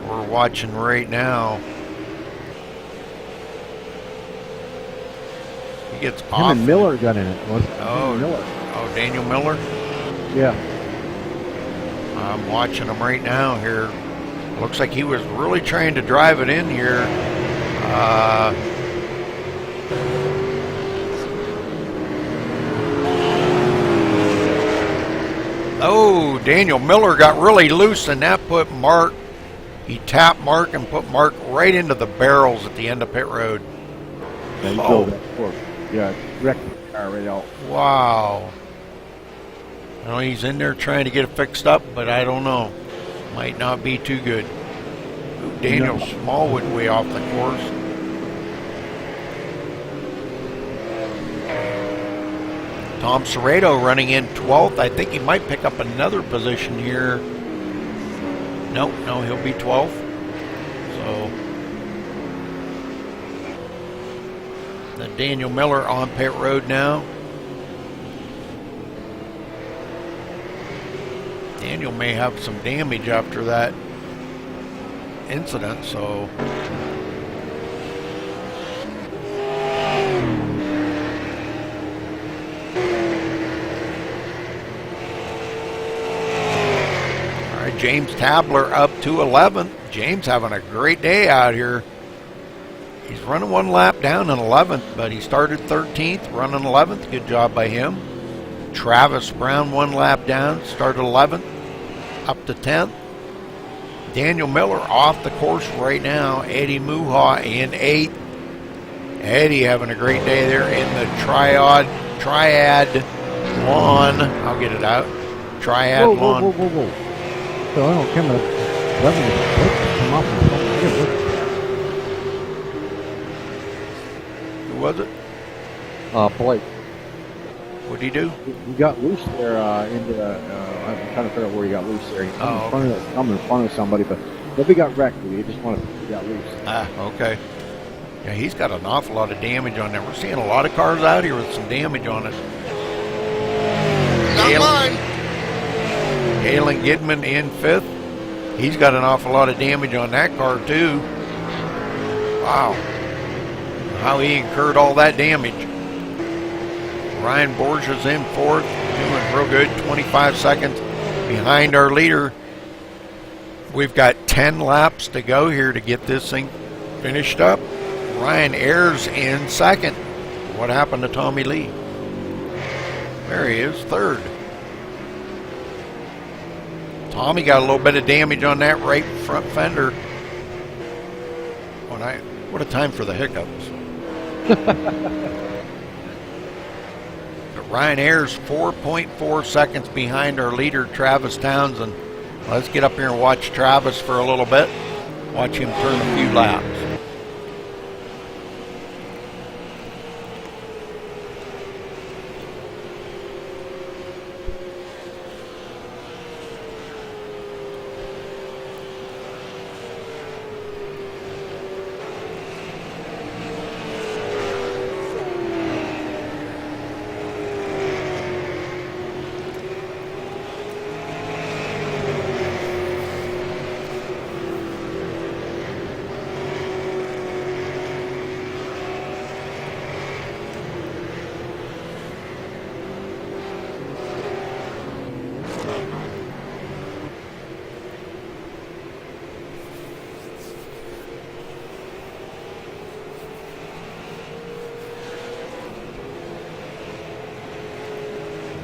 We're watching right now. He gets Him off. and Miller got in it. Miller. Oh, Daniel Miller? Yeah. I'm watching him right now here. Looks like he was really trying to drive it in here. Oh, Daniel Miller got really loose, and that put Mark, he tapped Mark and put Mark right into the barrels at the end of pit road. Yeah, he drove that fork. Yeah, wrecked the car right out. Wow. I know he's in there trying to get it fixed up, but I don't know. Might not be too good. Ooh, Daniel Smallwood way off the course. Tom Serrato running in 12th. I think he might pick up another position here. No, he'll be 12th. So the Daniel Miller on pit road now. Daniel may have some damage after that incident, so James Tabler up to 11th. James having a great day out here. He's running one lap down in 11th, but he started 13th, running 11th. Good job by him. Travis Brown one lap down, started 11th, up to 10th. Daniel Miller off the course right now. Eddie Muha in 8th. Eddie having a great day there in the Triad Lawn. I'll get it out. Triad Lawn. Whoa. So I don't come off Who was it? Blake. What'd he do? He got loose there into the. I'm trying to figure out where he got loose there. He come in front of somebody, but nobody got wrecked. He just wanted to get loose. Okay. Yeah, he's got an awful lot of damage on there. We're seeing a lot of cars out here with some damage on it. Not mine. Galen Gidman in 5th. He's got an awful lot of damage on that car too. Wow. How he incurred all that damage. Ryan Borges in 4th, doing real good, 25 seconds behind our leader. We've got 10 laps to go here to get this thing finished up. Ryan Ayers in 2nd. What happened to Tommy Lee? There he is, 3rd. Tommy got a little bit of damage on that right front fender. What a time for the hiccups. But Ryan Ayers 4.4 seconds behind our leader Travis Townsend. Let's get up here and watch Travis for a little bit. Watch him turn a few laps.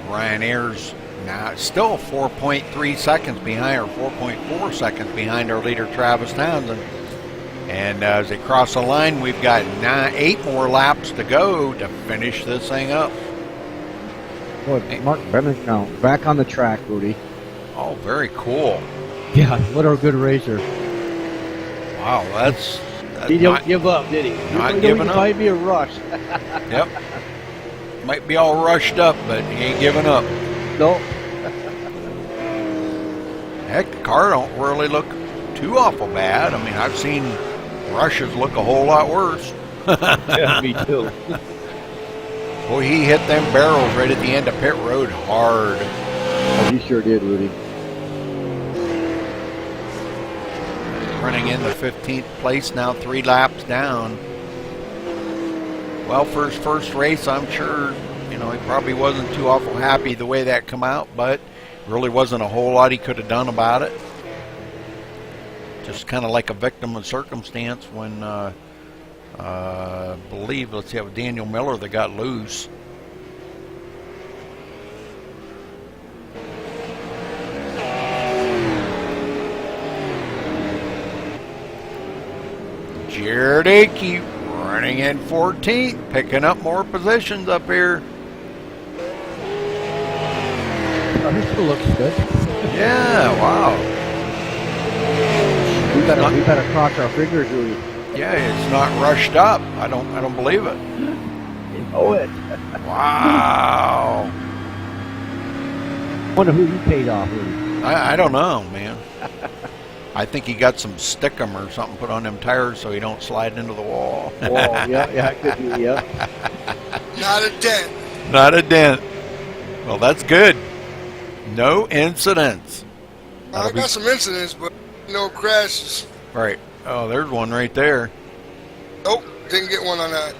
Ryan Ayers now still 4.3 seconds behind, or 4.4 seconds behind our leader Travis Townsend. And as they cross the line, we've got 8 more laps to go to finish this thing up. Boy, Mark Bennett now back on the track, Rudy. Oh, very cool. Yeah, what a good racer. Wow, that's He don't give up, did he? Not giving up. Might be a rush. Yep. Might be all rushed up, but he ain't giving up. No. Heck, the car don't really look too awful bad. I mean, I've seen rushes look a whole lot worse. Yeah, me too. Boy, he hit them barrels right at the end of pit road hard. Oh, he sure did, Rudy. Running in the 15th place now, 3 laps down. Well, for his first race, I'm sure, he probably wasn't too awful happy the way that come out, but really wasn't a whole lot he could have done about it. Just kind of like a victim of circumstance when, I believe, let's see, it was Daniel Miller that got loose. Jared Akey running in 14th, picking up more positions up here. Oh, he still looks good. Yeah, wow. We better cross our fingers, Rudy. Yeah, it's not rushed up. I don't believe it. You know it. Wow. Wonder who you paid off, Rudy. I don't know, man. I think he got some stickum or something put on them tires so he don't slide into the wall. Yeah, it could be, yeah. Not a dent. Not a dent. Well, that's good. No incidents. I got some incidents, but no crashes. Right. Oh, there's one right there. Nope, didn't get one on that.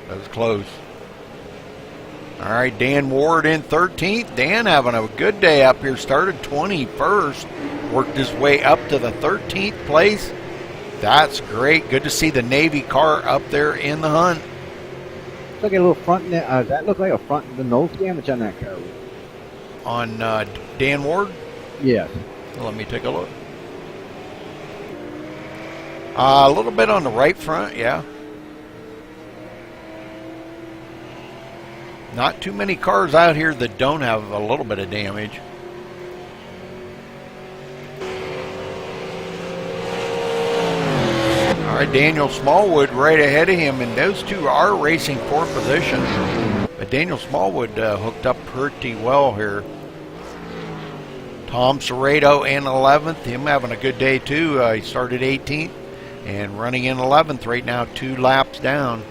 That was close. All right, Dan Ward in 13th. Dan having a good day up here. Started 21st. worked his way up to the 13th place. That's great. Good to see the Navy car up there in the hunt. Looks like a little front. Does that look like a front the nose damage on that car? On Dan Ward? Yes. Let me take a look. A little bit on the right front, yeah. Not too many cars out here that don't have a little bit of damage. All right, Daniel Smallwood right ahead of him, and those two are racing for position. But Daniel Smallwood hooked up pretty well here. Tom Serrato in 11th, him having a good day too. He started 18th and running in 11th right now, 2 laps down.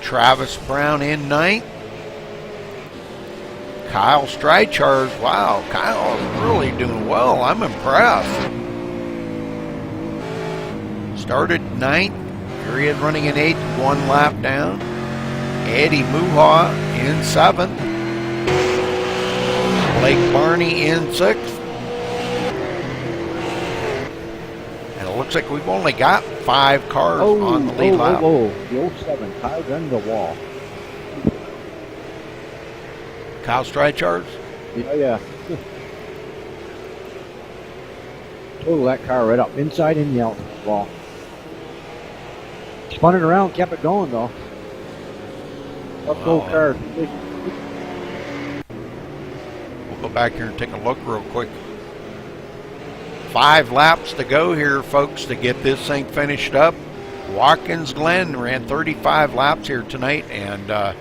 Travis Brown in 9th. Kyle Streichars, wow, Kyle is really doing well. I'm impressed. Started 9th, period running in 8th, 1 lap down. Eddie Muha in 7th. Blake Barney in 6th. And it looks like we've only got 5 cars on the lead lap. The 07, Kyle's in the wall. Kyle Streichars? Yeah. Total that car right up, inside and out the wall. Spun it around, kept it going though. Let's go, car. We'll go back here and take a look real quick. 5 laps to go here, folks, to get this thing finished up. Watkins Glen ran 35 laps here tonight, and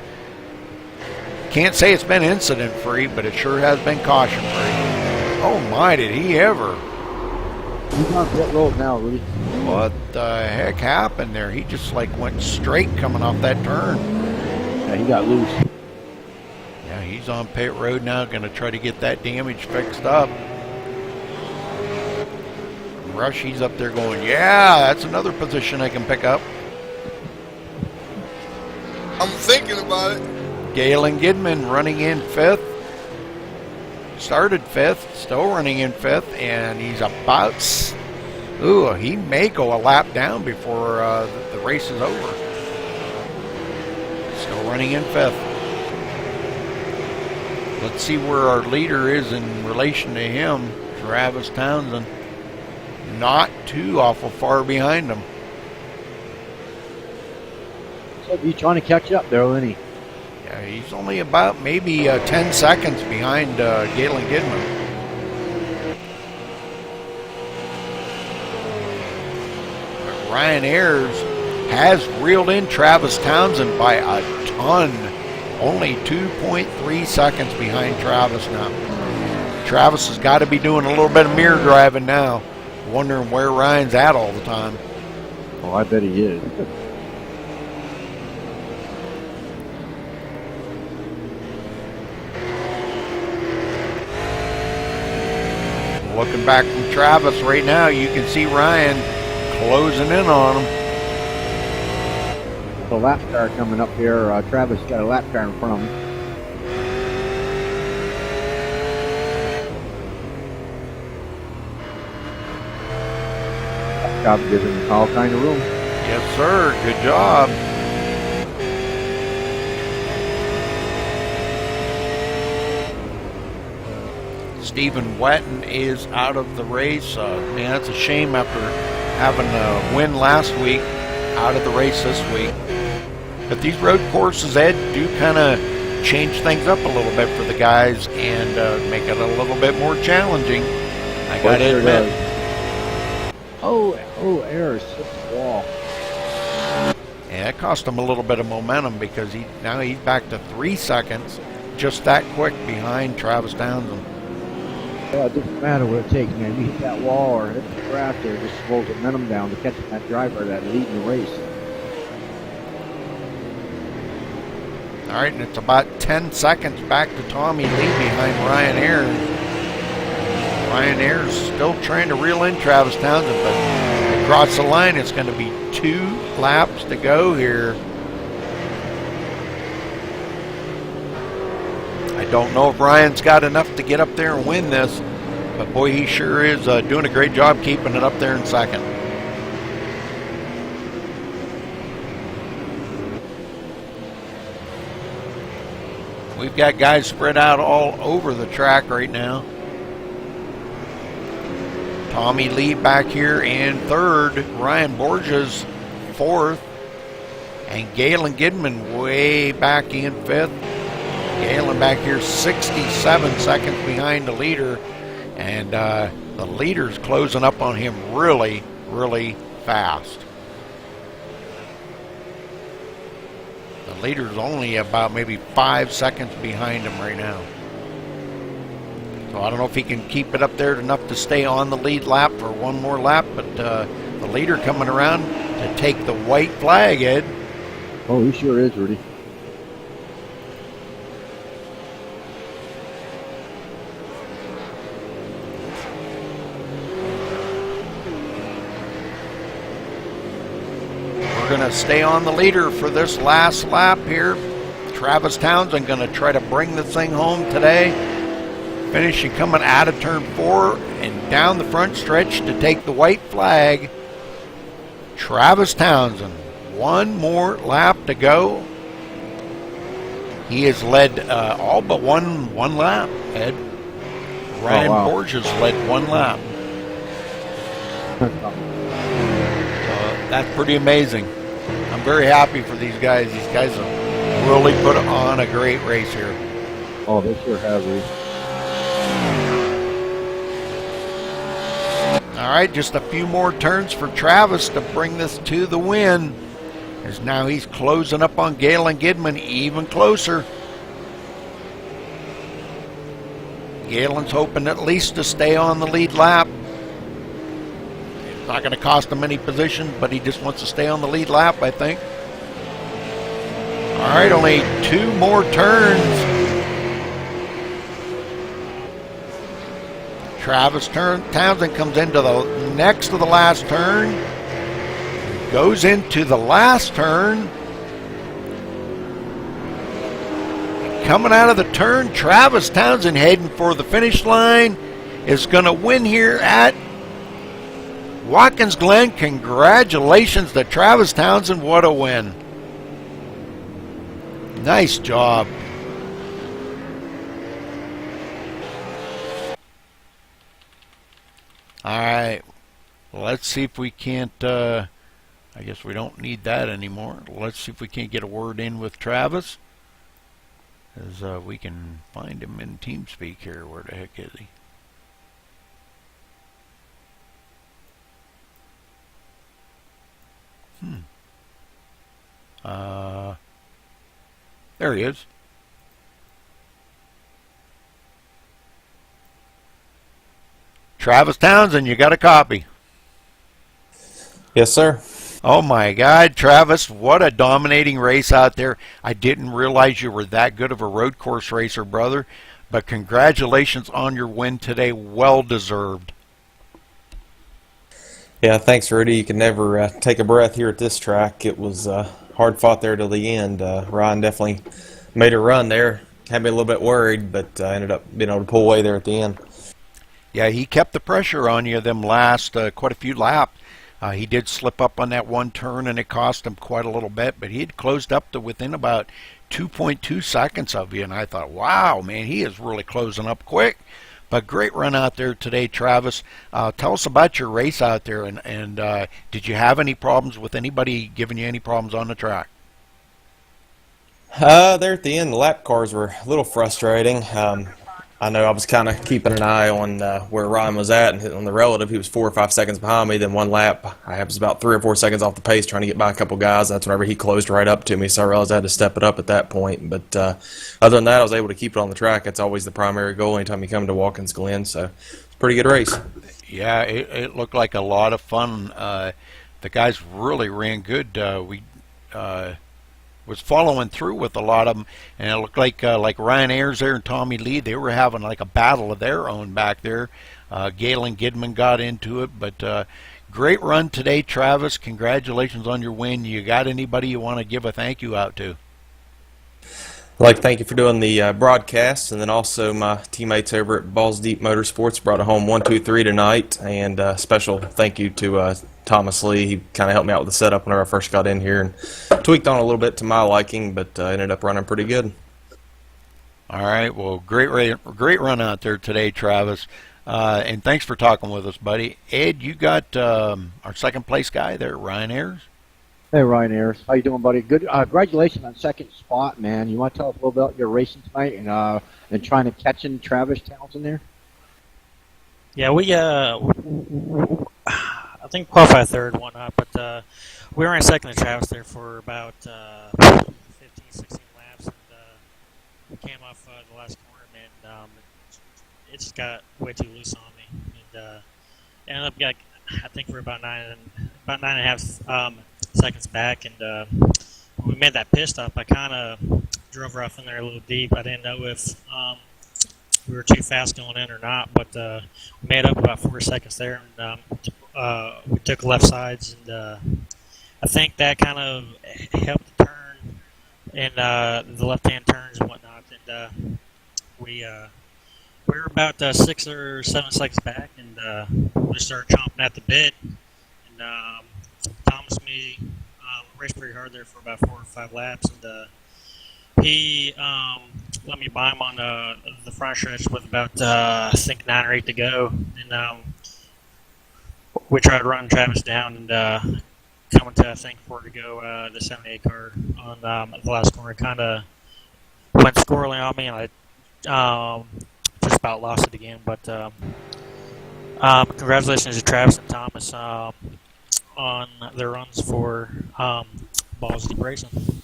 can't say it's been incident-free, but it sure has been caution-free. Oh my, did he ever? He's on pit road now, Rudy. What the heck happened there? He just like went straight coming off that turn. Yeah, he got loose. Yeah, he's on pit road now, going to try to get that damage fixed up. Rush, he's up there going, yeah, that's another position I can pick up. I'm thinking about it. Galen Gidman running in 5th. Started 5th, still running in 5th, and he's about... Ooh, he may go a lap down before the race is over. Still running in 5th. Let's see where our leader is in relation to him. Travis Townsend. Not too awful far behind him. So he's trying to catch up there, isn't he? Yeah, he's only about maybe 10 seconds behind Galen Gidman. But Ryan Ayers has reeled in Travis Townsend by a ton. Only 2.3 seconds behind Travis now. Travis has got to be doing a little bit of mirror driving now. Wondering where Ryan's at all the time. Oh, I bet he is. Looking back from Travis right now, you can see Ryan closing in on him. The lap car coming up here. Travis got a lap car in front of him. Job giving him all kind of room. Yes, sir. Good job. Stephen Wetton is out of the race. Man, that's a shame after having a win last week, out of the race this week. But these road courses, Ed, do kind of change things up a little bit for the guys and make it a little bit more challenging. I got to admit. Oh, Ayers hit the wall. Yeah, it cost him a little bit of momentum because now he's back to 3 seconds, just that quick behind Travis Townsend. Yeah, it doesn't matter what it takes, man. You hit that wall or hit the grass there, it just slows the momentum down to catch that driver that leading the race. All right, and it's about 10 seconds back to Tommy Lee behind Ryan Ayers. Ryan Ayers still trying to reel in Travis Townsend, but across the line, it's going to be 2 laps to go here. I don't know if Ryan's got enough to get up there and win this. But boy, he sure is doing a great job keeping it up there in second. We've got guys spread out all over the track right now. Tommy Lee back here in third, Ryan Borges fourth, and Galen Gidman way back in fifth. Galen back here 67 seconds behind the leader, and the leader's closing up on him really, really fast. The leader's only about maybe 5 seconds behind him right now. So I don't know if he can keep it up there enough to stay on the lead lap for one more lap, but the leader coming around to take the white flag, Ed. Oh, he sure is, Rudy. We're going to stay on the leader for this last lap here. Travis Townsend going to try to bring the thing home today. Finishing coming out of turn 4 and down the front stretch to take the white flag. Travis Townsend. One more lap to go. He has led all but one lap, Ed. Ryan Borges led one lap. That's pretty amazing. I'm very happy for these guys. These guys have really put on a great race here. Oh, they sure have, Rudy. All right, just a few more turns for Travis to bring this to the win. As now he's closing up on Galen Gidman even closer. Galen's hoping at least to stay on the lead lap. It's not going to cost him any position, but he just wants to stay on the lead lap, I think. All right, only 2 more turns. Travis Townsend comes into the next to the last turn. Goes into the last turn. Coming out of the turn, Travis Townsend heading for the finish line is going to win here at Watkins Glen. Congratulations to Travis Townsend. What a win. Nice job. All right. Let's see if we can't, I guess we don't need that anymore. Let's see if we can't get a word in with Travis. As we can find him in TeamSpeak here. Where the heck is he? There he is. Travis Townsend, you got a copy? Yes, sir. Oh my God, Travis, what a dominating race out there. I didn't realize you were that good of a road course racer, brother. But congratulations on your win today. Well deserved. Yeah, thanks, Rudy. You can never take a breath here at this track. It was hard fought there till the end. Ryan definitely made a run there. Had me a little bit worried, but ended up being able to pull away there at the end. Yeah, he kept the pressure on you them last quite a few laps. He did slip up on that one turn, and it cost him quite a little bit, but he had closed up to within about 2.2 seconds of you, and I thought, wow, man, he is really closing up quick. But great run out there today, Travis. Tell us about your race out there, and did you have any problems with anybody giving you any problems on the track? There at the end, the lap cars were a little frustrating. I know I was kind of keeping an eye on where Ryan was at, and on the relative, he was 4 or 5 seconds behind me. Then one lap, I was about 3 or 4 seconds off the pace trying to get by a couple guys. That's whenever he closed right up to me, so I realized I had to step it up at that point. But other than that, I was able to keep it on the track. That's always the primary goal anytime you come to Watkins Glen, so it's a pretty good race. Yeah, it looked like a lot of fun. The guys really ran good. We was following through with a lot of them, and it looked like Ryan Ayers there and Tommy Lee, they were having like a battle of their own back there. Galen Gidman got into it, but great run today, Travis. Congratulations on your win. You got anybody you want to give a thank you out to? I'd like to thank you for doing the broadcast, and then also my teammates over at Balls Deep Motorsports brought it home 1, 2, 3 tonight. And special thank you to Thomas Lee. He kind of helped me out with the setup whenever I first got in here and tweaked on a little bit to my liking, but ended up running pretty good. All right, well, great run out there today, Travis. And thanks for talking with us, buddy. Ed, you got our second place guy there, Ryan Ayers. Hey, Ryan Ayers. How you doing, buddy? Good. Congratulations on second spot, man. You want to tell us a little about your racing tonight and trying to catch in Travis Townsend there? Yeah, I think qualified third, whatnot, but we were in second to Travis there for about 15, 16 laps, and we came off the last corner, and it just got way too loose on me, and ended up got, I think we're about nine and a half seconds back, and when we made that pit stop, I kind of drove rough in there a little deep. I didn't know if we were too fast going in or not, but we made up about 4 seconds there, and we took left sides, and I think that kind of helped the turn and the left-hand turns and whatnot, and we were about 6 or 7 seconds back, and we started chomping at the bit, and Thomas and me raced pretty hard there for about 4 or 5 laps, and he let me by him on the front stretch with about I think 9 or 8 to go, and we tried running Travis down, and coming to I think 4 to go, the 78 car on the last corner kind of went squirrely on me, and I just about lost it again. But congratulations to Travis and Thomas on their runs for Balls Deep Racing.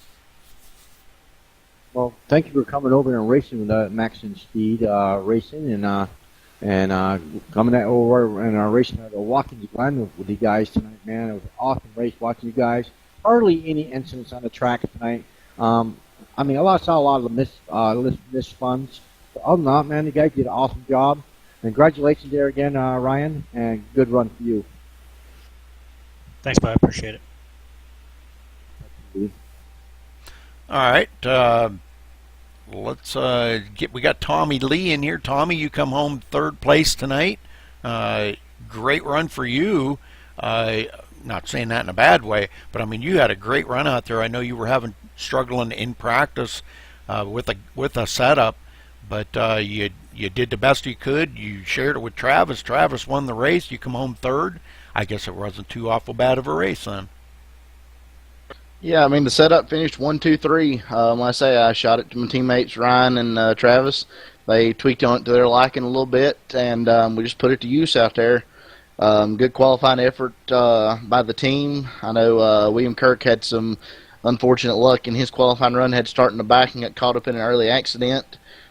Well, thank you for coming over and racing with Max and Speed Racing, and coming over and racing at the Watkins Glen with you guys tonight, man. It was an awesome race watching you guys. Hardly any incidents on the track tonight. I mean, I saw a lot of the missed funds. But other than that, man, you guys did an awesome job. Congratulations there again, Ryan, and good run for you. Thanks, bud. I appreciate it. All right, let's we got Tommy Lee in here. Tommy, you come home third place tonight. Great run for you. Not saying that in a bad way, but I mean, you had a great run out there. I know you were struggling in practice with a setup, but you did the best you could. You shared it with Travis. Travis won the race. You come home third. I guess it wasn't too awful bad of a race then. Yeah, I mean, the setup finished 1, 2, 3. Like I say, I shot it to my teammates Ryan and Travis. They tweaked on it to their liking a little bit, and we just put it to use out there. Good qualifying effort by the team. I know William Kirk had some unfortunate luck in his qualifying run. Had to start in the back and got caught up in an early accident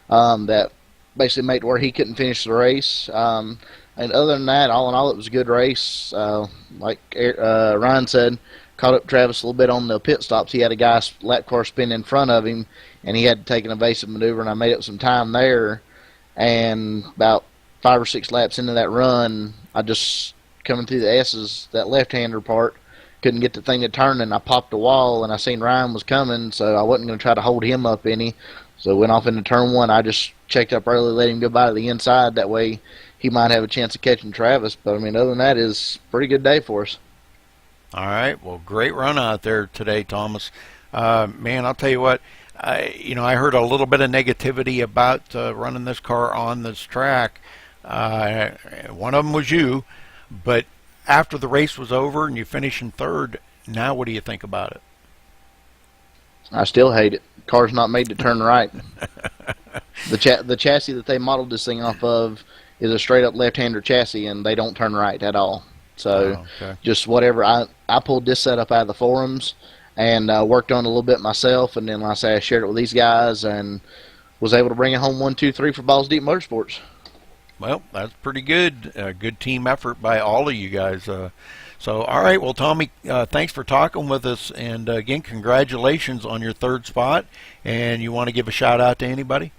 that basically made it where he couldn't finish the race. And other than that, all in all, it was a good race. Like Ryan said, caught up Travis a little bit on the pit stops. He had a guy lap car spin in front of him, and he had to take an evasive maneuver, and I made up some time there. And about 5 or 6 laps into that run, I just, coming through the S's, that left-hander part, couldn't get the thing to turn, and I popped a wall, and I seen Ryan was coming, so I wasn't going to try to hold him up any. So went off into turn 1. I just checked up early, let him go by to the inside. That way he might have a chance of catching Travis. But, I mean, other than that, it's a pretty good day for us. All right. Well, great run out there today, Thomas. Man, I'll tell you what, I heard a little bit of negativity about running this car on this track. One of them was you. But after the race was over and you finished in third, now what do you think about it? I still hate it. Car's not made to turn right. The chassis that they modeled this thing off of is a straight-up left-hander chassis, and they don't turn right at all. So just whatever. I pulled this setup out of the forums and worked on it a little bit myself, and then, like I say, I shared it with these guys and was able to bring it home 1, 2, 3 for Balls Deep Motorsports. Well, that's pretty good. Good team effort by all of you guys. So, all right. Well, Tommy, thanks for talking with us. And, again, congratulations on your third spot. And you want to give a shout-out to anybody?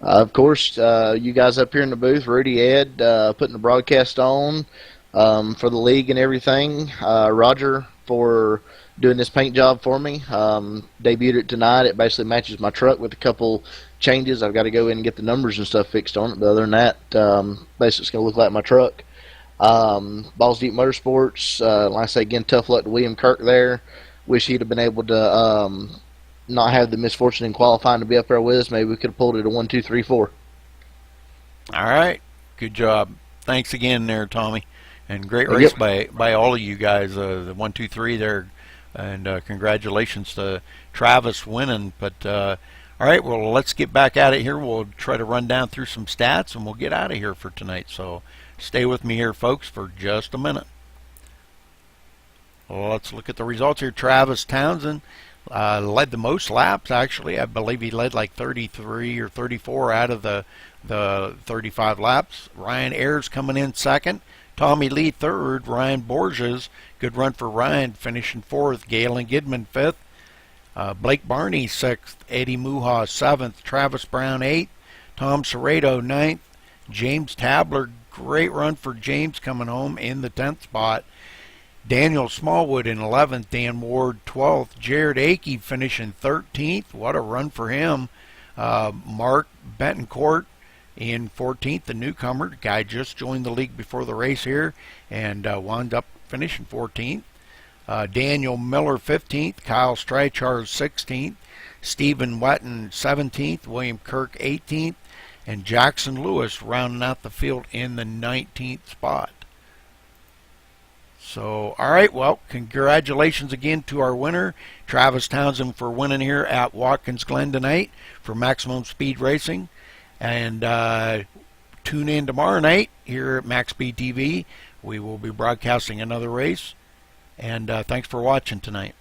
Of course, you guys up here in the booth, Rudy, Ed, putting the broadcast on. for the league and everything. Roger for doing this paint job for me. Debuted it tonight. It basically matches my truck with a couple changes. I've got to go in and get the numbers and stuff fixed on it, but other than that, basically it's going to look like my truck. Balls Deep Motorsports, like I say again, tough luck to William Kirk there. Wish he'd have been able to not have the misfortune in qualifying to be up there with us. Maybe we could have pulled it a 1, 2, 3, 4. All right, good job. Thanks again there, Tommy, and great race by all of you guys. The 1, 2, 3 there, and congratulations to Travis winning. But all right, well, let's get back at it here. We'll try to run down through some stats, and we'll get out of here for tonight. So stay with me here, folks, for just a minute. Well, let's look at the results here. Travis Townsend led the most laps, actually. I believe he led like 33 or 34 out of the 35 laps. Ryan Ayers coming in second. Tommy Lee third. Ryan Borges, good run for Ryan, finishing fourth. Galen Gidman fifth. Blake Barney sixth. Eddie Muha seventh. Travis Brown eighth. Tom Serrato ninth. James Tabler, great run for James coming home in the 10th spot. Daniel Smallwood in 11th, Dan Ward 12th, Jared Akey finishing 13th. What a run for him. Mark Betancourt in 14th, the newcomer. The guy just joined the league before the race here and wound up finishing 14th. Daniel Miller 15th, Kyle Streichar 16th, Stephen Wetton 17th, William Kirk 18th, and Jackson Lewis rounding out the field in the 19th spot. So, all right, well, congratulations again to our winner, Travis Townsend, for winning here at Watkins Glen tonight for Maximum Speed Racing. And tune in tomorrow night here at MaxSpeedTV. We will be broadcasting another race. And thanks for watching tonight.